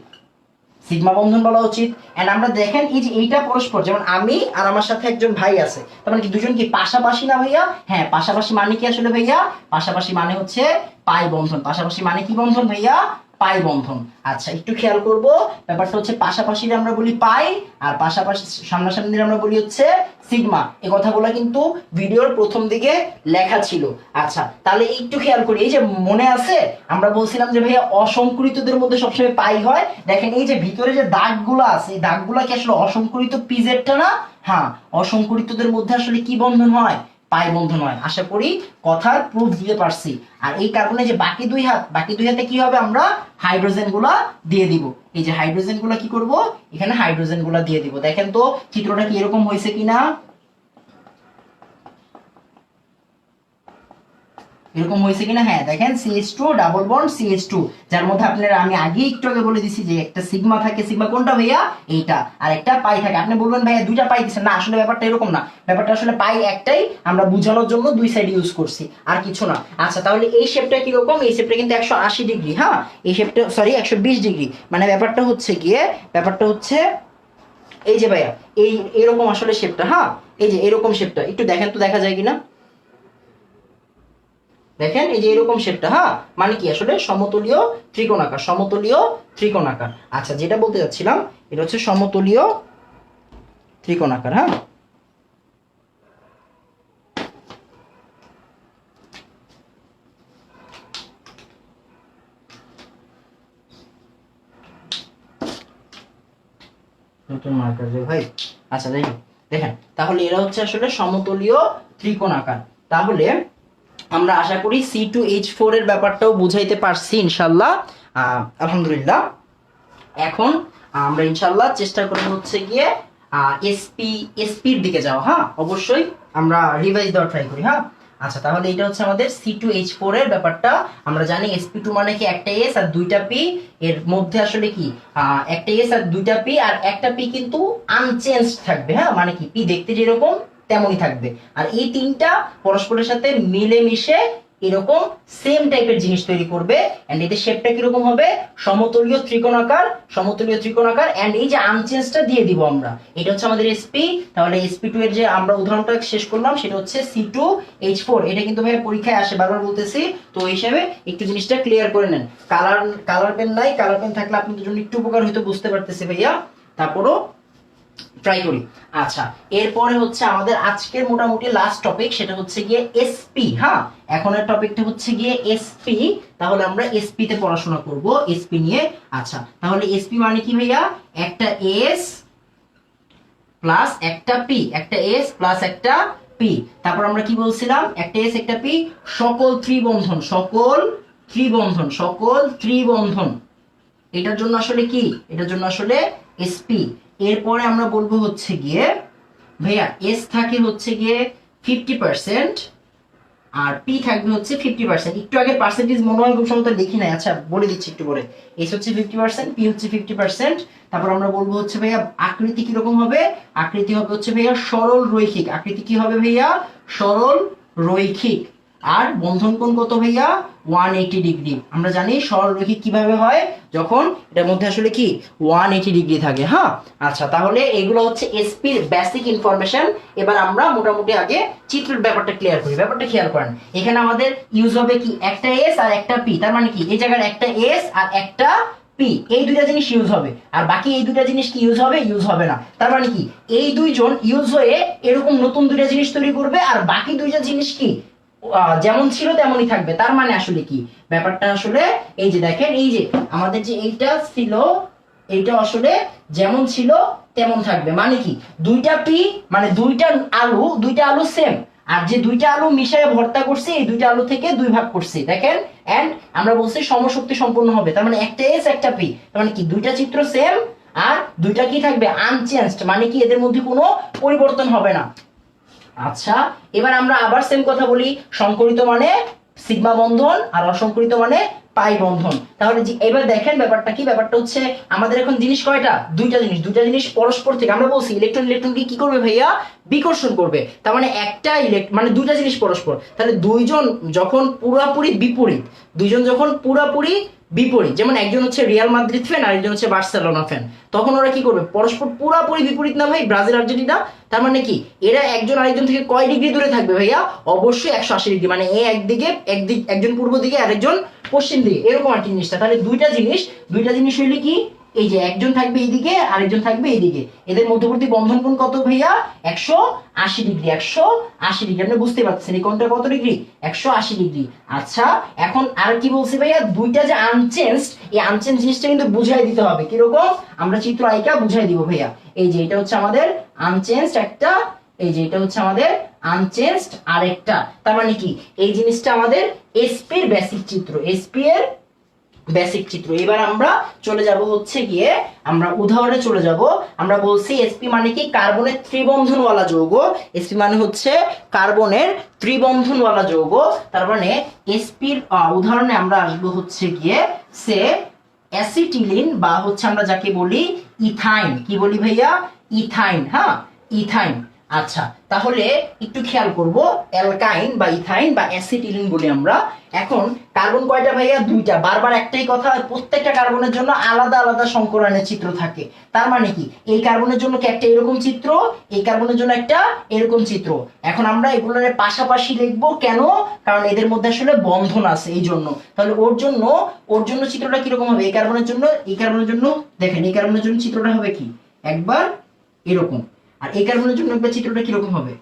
সিগমা বন্ধন বলা উচিত। এন্ড আমরা দেখেন এই যে এইটা পরস্পর, যেমন আমি আর আমার সাথে একজন ভাই আছে, তার মানে কি দুজন কি পাশাপাশি না ভাইয়া? হ্যাঁ, পাশাপাশি মানে কি আসলে ভাইয়া? পাশাপাশি মানে হচ্ছে পাই বন্ধন। পাশাপাশি মানে কি বন্ধন ভাইয়া? পাই বন্ধন। আচ্ছা, একটু খেয়াল করব, ব্যাপারটা হচ্ছে পাশাপাশি আমরা বলি পাই, আর পাশাপাশি সামনাসামনি আমরা বলি হচ্ছে সিগমা। এই কথাগুলো কিন্তু ভিডিওর প্রথম দিকে লেখা ছিল। আচ্ছা, তাহলে একটু খেয়াল করি, এই যে মনে আছে আমরা বলছিলাম যে ভাইয়া অসংকরিতদের মধ্যে সবসময় পাই হয়। দেখেন এই যে ভিতরে যে দাগগুলো আছে, এই দাগগুলো কি আসলে অসংকরিত পিজেডটা না? হ্যাঁ, অসংকরিতদের মধ্যে আসলে কি বন্ধন হয়? পাই বন্ধন হয়। আশা করি কথার প্রুফ দিতে পারছি। আর এই কার্বনে যে বাকি দুই হাত, বাকি দুই হাতে কি হবে? আমরা হাইড্রোজেন গুলা দিয়ে দিব। এই যে হাইড্রোজেন গুলা কি করব? এখানে হাইড্রোজেন গুলা দিয়ে দিব। দেখেন তো চিত্রটা কি এরকম হয়েছে কিনা? এরকম হয়েছে কিনা? হ্যাঁ, দেখেন CH2 ডাবল বন্ড CH2, যার মধ্যে আপনারা আমি আগে একটু আগে বলে দিছি যে একটা সিগমা থাকে। সিগমা কোনটা ভাইয়া? এইটা। আর একটা পাই থাকে। আপনি বলবেন ভাইয়া দুইটা পাই দিছেন না, আসলে ব্যাপারটা এরকম না। ব্যাপারটা আসলে পাই একটাই, আমরা বোঝানোর জন্য দুই সাইড ইউজ করছি, আর কিছু না। আচ্ছা, তাহলে এই শেপটা কি রকম? এই শেপটা কিন্তু 180 ডিগ্রি। হ্যাঁ, এই শেপটা সরি 120 ডিগ্রি। মানে ব্যাপারটা হচ্ছে গিয়ে, ব্যাপারটা হচ্ছে এই যে ভাইয়া এই এরকম আসলে শেপটা। হ্যাঁ, এই যে এরকম শেপটা একটু দেখেন তো, দেখা যায় কিনা? দেখেন এই যে এরকম শেপটা। হ্যাঁ, মানে কি আসলে সমতলীয় ত্রিকোণাকার, সমতলীয় ত্রিকোণাকার। আচ্ছা, যেটা বলতে যাচ্ছিলাম এটা হচ্ছে সমতলীয় ত্রিকোণাকার। হ্যাঁ, নতুন মার্কার যে ভাই। আচ্ছা, যাই হোক, দেখেন তাহলে এরা হচ্ছে আসলে সমতলীয় ত্রিকোণাকার। তাহলে আমরা আশা করি C2H4 এর ব্যাপারটাও বুঝাইতে পারছি ইনশাল্লাহ। আলহামদুলিল্লাহ। এখন আমরা ইনশাল্লাহ চেষ্টা করব হচ্ছে গিয়ে এসপির দিকে যাওয়া। হ্যাঁ, অবশ্যই আমরা রিভাইজ দেওয়ার ট্রাই করি। হ্যাঁ, আচ্ছা, তাহলে এটা হচ্ছে আমাদের C2H4 এর ব্যাপারটা। আমরা জানি sp2 মানে কি একটা s আর দুইটা p, এর মধ্যে আসলে কি একটা s আর দুইটা p, আর একটা p কিন্তু আনচেঞ্জ থাকবে। হ্যাঁ, মানে কি p দেখতে যেরকম তেমনই থাকবে। আর এই তিনটা পরস্পরের সাথে মিলে মিশে এরকম সেম টাইপের জিনিস তৈরি করবে। এন্ড এদের শেপটা কিরকম হবে? সমতলীয় ত্রিকোণাকার, সমতলীয় ত্রিকোণাকার। এন্ড এই যে আনচেঞ্জটা দিয়ে দিব আমরা, এটা হচ্ছে আমাদের এসপি। তাহলে sp2 এর যে আমরা উদাহরণটা শেষ করলাম সেটা হচ্ছে C2H4। এটা কিন্তু ভাই পরীক্ষায় আসে, বারবার বলতেছি, তো এই হিসাবে একটু জিনিসটা ক্লিয়ার করে নেন। কালার পেন নাই, কালার পেন থাকলে আপনাদের জন্য একটু উপকার হয়তো, বুঝতে পারতেছি ভাইয়া, তারপরও ট্রাই করি। আচ্ছা, এরপরে হচ্ছে আমাদের আজকের মোটামুটি লাস্ট টপিক, সেটা হচ্ছে গিয়ে এসপি। হ্যাঁ, এখনের টপিকটা হচ্ছে গিয়ে এসপি। তাহলে আমরা এসপি তে পড়াশোনা করব, এসপি নিয়ে। আচ্ছা, তাহলে এসপি মানে কি ভাইয়া? একটা এস প্লাস একটা পি, একটা এস প্লাস একটা পি। তারপর আমরা কি বলছিলাম? একটা এস একটা পি, সকল ত্রিবন্ধন, সকল ত্রিবন্ধন, সকল ত্রিবন্ধন। এটার জন্য আসলে কি? এটার জন্য আসলে এসপি। এরপরে আমরা বলবো হচ্ছে গিয়ে ভাইয়া এস থাকে হচ্ছে গিয়ে 50%, আর পি থাকবে হচ্ছে 50%। একটু আগে পার্সেন্টেজ মনে হয় খুব সম্ভবত লিখি নাই, আচ্ছা বলে দিচ্ছি একটু পরে। এস হচ্ছে 50%, পি হচ্ছে 50%। তারপর আমরা বলবো হচ্ছে ভাইয়া আকৃতি কিরকম হবে? আকৃতি হবে হচ্ছে ভাইয়া সরল রৈখিক। আকৃতি কি হবে ভাইয়া? সরল রৈখিক। আর বন্ধন কোণ কত ভাইয়া? 180 ডিগ্রি। আমরা জানি সরল রৈখিক কিভাবে হয়, যখন এটার মধ্যে আসলে কি 180 ডিগ্রি থাকে। হ্যাঁ, আচ্ছা, তাহলে এগুলো হচ্ছে এসপি এর বেসিক ইনফরমেশন। এবার আমরা মোটামুটি আগে চিত্রের ব্যাপারটা ক্লিয়ার করি। ব্যাপারটা খেয়াল করেন, এখানে আমাদের ইউজ হবে কি? একটা এস আর একটা পি। তার মানে কি এই জায়গায় একটা এস আর একটা পি, এই দুইটা জিনিস ইউজ হবে, আর বাকি এই দুইটা জিনিস কি ইউজ হবে? ইউজ হবে না। তার মানে কি এই দুইজন ইউজ হয়ে এরকম নতুন দুইটা জিনিস তৈরি করবে, আর বাকি দুইটা জিনিস কি যেমন ছিল তেমনই থাকবে। তার মানে আসলে কি ব্যাপারটা? আসলে এই যে দেখেন, এই যে আমাদের যে এইটা ছিল, এইটা আসলে যেমন ছিল তেমন থাকবে। মানে কি দুইটা পি মানে দুইটা আলু সেম, আর যে দুইটা আলু মিশিয়ে ভর্তা করছে, এই দুইটা আলু থেকে দুই ভাগ করছি, দেখেন। এন্ড আমরা বলছি সমশক্তি সম্পন্ন হবে। তার মানে একটা এস একটা পি, তার মানে কি দুইটা চিত্র সেম, আর দুইটা কি থাকবে? আনচেঞ্জড। মানে কি এদের মধ্যে কোনো পরিবর্তন হবে না। আচ্ছা, এবার আমরা আবার সেম কথা বলি। সংকরিত মানে সিগমা বন্ধন, আর অসংকরিত মানে পাই বন্ধন। তাহলে এবার দেখেন ব্যাপারটা কি? ব্যাপারটা হচ্ছে আমাদের এখন জিনিস কয়টা? দুইটা জিনিস পরস্পর থেকে, আমরা বলছি ইলেকট্রন ইলেকট্রনকে কি করবে ভাইয়া? বিকর্ষণ করবে। তার মানে একটা মানে দুইটা জিনিস পরস্পর, তাহলে দুইজন যখন পুরাপুরি বিপরীত, দুইজন যখন পুরাপুরি বিপরীত, যেমন একজন হচ্ছে রিয়াল মাদ্রিদ ফ্যান আর একজন হচ্ছে বার্সেলোনা ফ্যান, তখন ওরা কি করবে? পরস্পর পুরাপুরি বিপরীত না ভাই, ব্রাজিল আর্জেন্টিনা। তার মানে কি এরা একজন আরেকজন থেকে কয় ডিগ্রি দূরে থাকবে ভাইয়া? অবশ্যই 180 ডিগ্রি। মানে এ একদিকে, একজন পূর্ব দিকে আর একজন পশ্চিম দিকে, এরকম আর কি জিনিসটা। তাহলে দুইটা জিনিস হইলে কি, এই যে একজন থাকবে এইদিকে আর একজন থাকবে এইদিকে, এদের মধ্যবর্তী বন্ধন কোণ কত ভাইয়া? 180 ডিগ্রি। 180 ডিগ্রি, আপনি বুঝতে পারছেন এই কোণটা কত ডিগ্রি? 180 ডিগ্রি। আচ্ছা, এখন আর কি বলছি ভাইয়া? দুইটা যে আনচেঞ্জড, এই আনচেঞ্জ জিনিসটা কিন্তু বুঝাই দিতে হবে। কিরকম? আমরা চিত্র আইকা বুঝাই দিব ভাইয়া। এই যে এটা হচ্ছে আমাদের আনচেঞ্জড একটা, এই যে এটা হচ্ছে আমাদের আনচেঞ্জড আরেকটা। তার মানে কি এই জিনিসটা আমাদের এসপি এর বেসিক চিত্র, এসপি এর বেসিক চিত্র। এবার আমরা চলে যাব হচ্ছে গিয়ে, আমরা উদাহরণে চলে যাব। আমরা বলছি এসপি মানে কি? কার্বনের ত্রিবন্ধনওয়ালা যৌগ। এসপি মানে হচ্ছে কার্বনের ত্রিবন্ধনওয়ালা যৌগ। তার মানে এসপির উদাহরণে আমরা আসবো হচ্ছে গিয়ে সে অ্যাসিটিলিন, বা হচ্ছে আমরা যাকে বলি ইথাইন। কি বলি ভাইয়া? ইথাইন। হ্যাঁ, ইথাইন। আচ্ছা, তাহলে একটু খেয়াল করব, অ্যালকাইন বা ইথাইন বা অ্যাসিটিলিন বলি আমরা। এখন কার্বন কয়টা ভাইয়া? দুইটা। বারবার একটাই কথা, প্রত্যেকটা কার্বনের জন্য আলাদা আলাদা সংকরণের চিত্র থাকে। তার মানে কি এই কার্বনের জন্য কি একটা এরকম চিত্র, এই কার্বনের জন্য একটা এরকম চিত্র। এখন আমরা এগুলোর পাশাপাশি লিখবো কেন? কারণ এদের মধ্যে আসলে বন্ধন আছে, এই জন্য। তাহলে ওর জন্য চিত্রটা কিরকম হবে? এই কার্বনের জন্য দেখেন, এই কার্বনের জন্য চিত্রটা হবে কি? একবার এরকম। আর এই কার্বনের জন্য একবার চিত্রটা কিরকম হবে?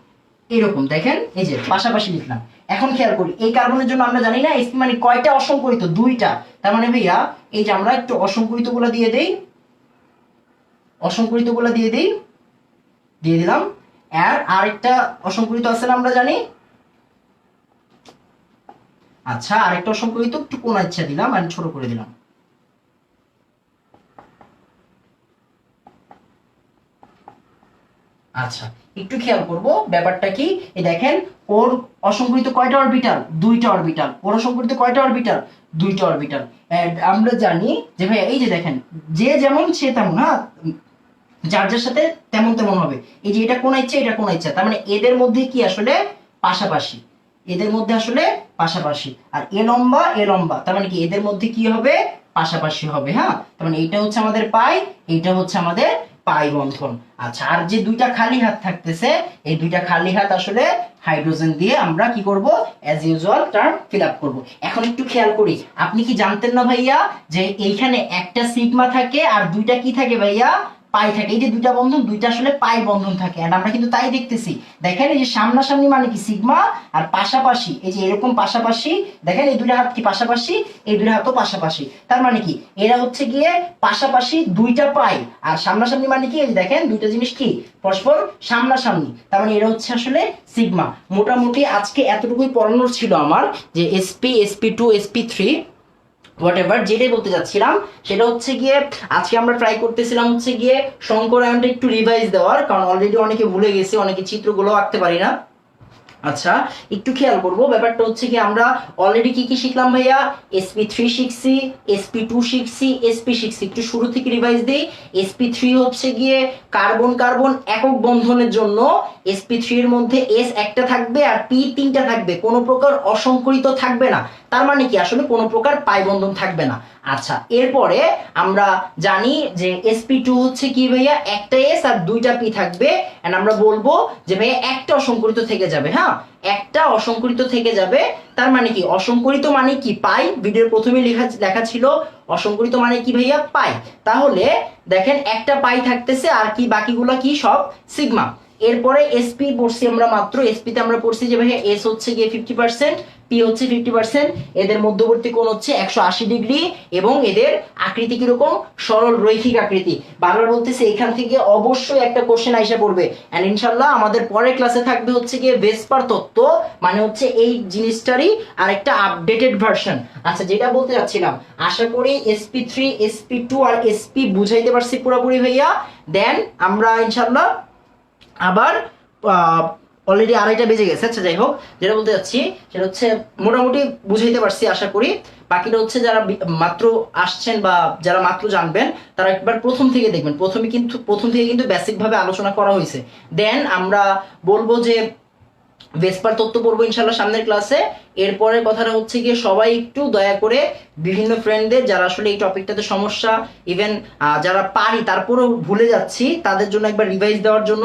এরকম। দেখেন, এই যে পাশাপাশি লিখলাম। এখন খেয়াল করি, এই কার্বনের জন্য আমরা জানি না এসপি মানে কয়টা অসংকরিত? দুইটা। তার মানে ভাইয়া এই যে আমরা একটু অসংকরিত গুলা দিয়ে দিলাম। আর আরেকটা অসংকরিত আছে না আমরা জানি। আচ্ছা, আরেকটা অসংকরিত একটু কোন ইচ্ছা দিলাম আর ছোট করে দিলাম। আচ্ছা, একটু খেয়াল করব ব্যাপারটা কি। এই দেখেন, ওর অসংকরিত কয়টা অরবিটাল? দুইটা অরবিটাল। ওর অসংকরিত কয়টা অরবিটাল? দুইটা অরবিটাল। আমরা জানি যে ভাই এই যে দেখেন, যে যেমন সে তেমন। হ্যাঁ, যার যার সাথে তেমন তেমন হবে। এই যে এটা কোন ইচ্ছা, এটা কোন ইচ্ছা, তার মানে এদের মধ্যে কি আসলে পাশাপাশি। এদের মধ্যে আসলে পাশাপাশি, আর এ লম্বা এ লম্বা, তার মানে কি এদের মধ্যে কি হবে, পাশাপাশি হবে। হ্যাঁ, তার মানে এইটা হচ্ছে আমাদের পাই, এইটা হচ্ছে আমাদের পাই বন্ধন। আচ্ছা, আর যে দুইটা খালি হাত থাকতেছে, এই দুইটা খালি হাত আসলে হাইড্রোজেন দিয়ে আমরা কি করব, as usual term fill up করবো। এখন একটু খেয়াল করি, আপনি কি জানতেন না ভাইয়া যে এইখানে একটা সিগমা থাকে আর দুইটা কি থাকে ভাইয়া, পাই থাকে। এই যে দুইটা বন্ধন, দুইটা আসলে পাই বন্ধন থাকে, এন্ড আমরা কিন্তু তাই দেখতেছি। দেখেন এই যে সামনাসামনি মানে কি সিগমা, আর পাশাপাশি এই যে এরকম পাশাপাশি, দেখেন এই দুইটা হাত কি পাশাপাশি, এই দুইটা হাতও পাশাপাশি। তার মানে কি এরা হচ্ছে গিয়ে পাশাপাশি দুইটা পাই, আর সামনাসামনি মানে কি, এই যে দেখেন দুইটা জিনিস কি পরস্পর সামনাসামনি, তার মানে এরা হচ্ছে আসলে সিগমা। মোটামুটি আজকে এতটুকুই পড়ানোর ছিল আমার, যে এসপি, sp2, sp3 হোয়াটএভার, যেটাই বলতে যাচ্ছিলাম সেটা হচ্ছে গিয়ে আজকে আমরা ট্রাই করতেছিলাম হচ্ছে গিয়ে সংকরায়নটা একটু রিভাইজ দেওয়ার, কারণ অলরেডি অনেকে ভুলে গেছে, অনেকে চিত্রগুলো আঁকতে পারি না। আচ্ছা, একটু খেয়াল করবো, ব্যাপারটা হচ্ছে কি আমরা অলরেডি কি কি শিখলাম ভাইয়া, sp3 শিখছি, sp2 শিখছি, sp শিখছি। একটু শুরু থেকে রিভাইজ দেই। sp3 হচ্ছে গিয়ে কার্বন কার্বন একক বন্ধনের জন্য sp3 এর মধ্যে s একটা থাকবে আর p তিনটা থাকবে, কোনো প্রকার অসংকরিত থাকবে না। তার মানে কি আসলে কোনো প্রকার পাই বন্ধন থাকবে না। আচ্ছা, এরপরে আমরা জানি যে sp2 হচ্ছে কি ভাইয়া, একটা s আর দুইটা p থাকবে, এন্ড আমরা বলবো যে ভাইয়া একটা অসংকরিত থেকে যাবে। হ্যাঁ, একটা অসংকরিত থেকে যাবে, তার মানে কি অসংকরিত মানে কি পাই, ভিডিওর প্রথমে লেখা ছিল অসংকরিত মানে কি ভাইয়া, পাই। তাহলে দেখেন একটা পাই থাকতেছে, আর কি বাকিগুলো কি সব সিগমা। এরপরে এসপি পড়ছি আমরা মাত্র, এসপি তে আমরা পড়ছি যে ভাইয়া এস হচ্ছে গিয়ে 50%, পি হচ্ছে 50%, এদের মধ্যবর্তী কোণ হচ্ছে 180 ডিগ্রি, এবং এদের আকৃতি কিরকম, সরল রৈখিক আকৃতি। বারবার বলতেছি এখান থেকে অবশ্যই একটা কোশ্চেন আইসা পড়বে, এন্ড ইনশাআল্লাহ আমাদের পরের ক্লাসে থাকবে হচ্ছে গিয়ে ভেসপার তত্ত্ব, মানে হচ্ছে এই জিনিসটারই আরেকটা আপডেটেড ভার্সন। আচ্ছা, যেটা বলতে যাচ্ছিলাম, আশা করি sp3, sp2 আর sp বুঝাইতে পারছি পুরোপুরি ভাইয়া। দেন আমরা ইনশাআল্লাহ আবার অলরেডি 2:30 বেজে গেছে। আচ্ছা, যাই হোক, যেটা বলতে যাচ্ছি সেটা হচ্ছে মোটামুটি বুঝাইতে পারছি আশা করি। বাকিটা হচ্ছে যারা মাত্র আসছেন বা যারা মাত্র জানবেন, তারা একবার প্রথম থেকে দেখবেন। প্রথম থেকে কিন্তু বেসিক ভাবে আলোচনা করা হয়েছে। দেন আমরা বলবো যে ভেসপার তত্ত্ব পড়বো ইনশাল্লাহ সামনের ক্লাসে। এরপরে কথাটা হচ্ছে গিয়ে সবাই একটু দয়া করে বিভিন্ন ফ্রেন্ডদের যারা আসলে এই টপিকটাতে সমস্যা, ইভেন যারা পারি তারপরেও ভুলে যাচ্ছি, তাদের জন্য একবার রিভাইজ দেওয়ার জন্য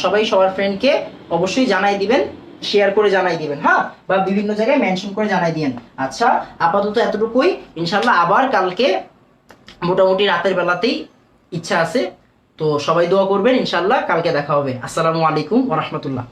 সবাই সবার ফ্রেন্ডকে অবশ্যই জানাই দিবেন, শেয়ার করে জানাই দিবেন। হ্যাঁ, বা বিভিন্ন জায়গায় মেনশন করে জানাই দিবেন। আচ্ছা, আপাতত এতটুকুই। ইনশাল্লাহ আবার কালকে মোটামুটি রাতের বেলাতেই ইচ্ছা আছে, তো সবাই দোয়া করবেন। ইনশাল্লাহ কালকে দেখা হবে। আসসালামু আলাইকুম ওয়া রাহমাতুল্লাহ।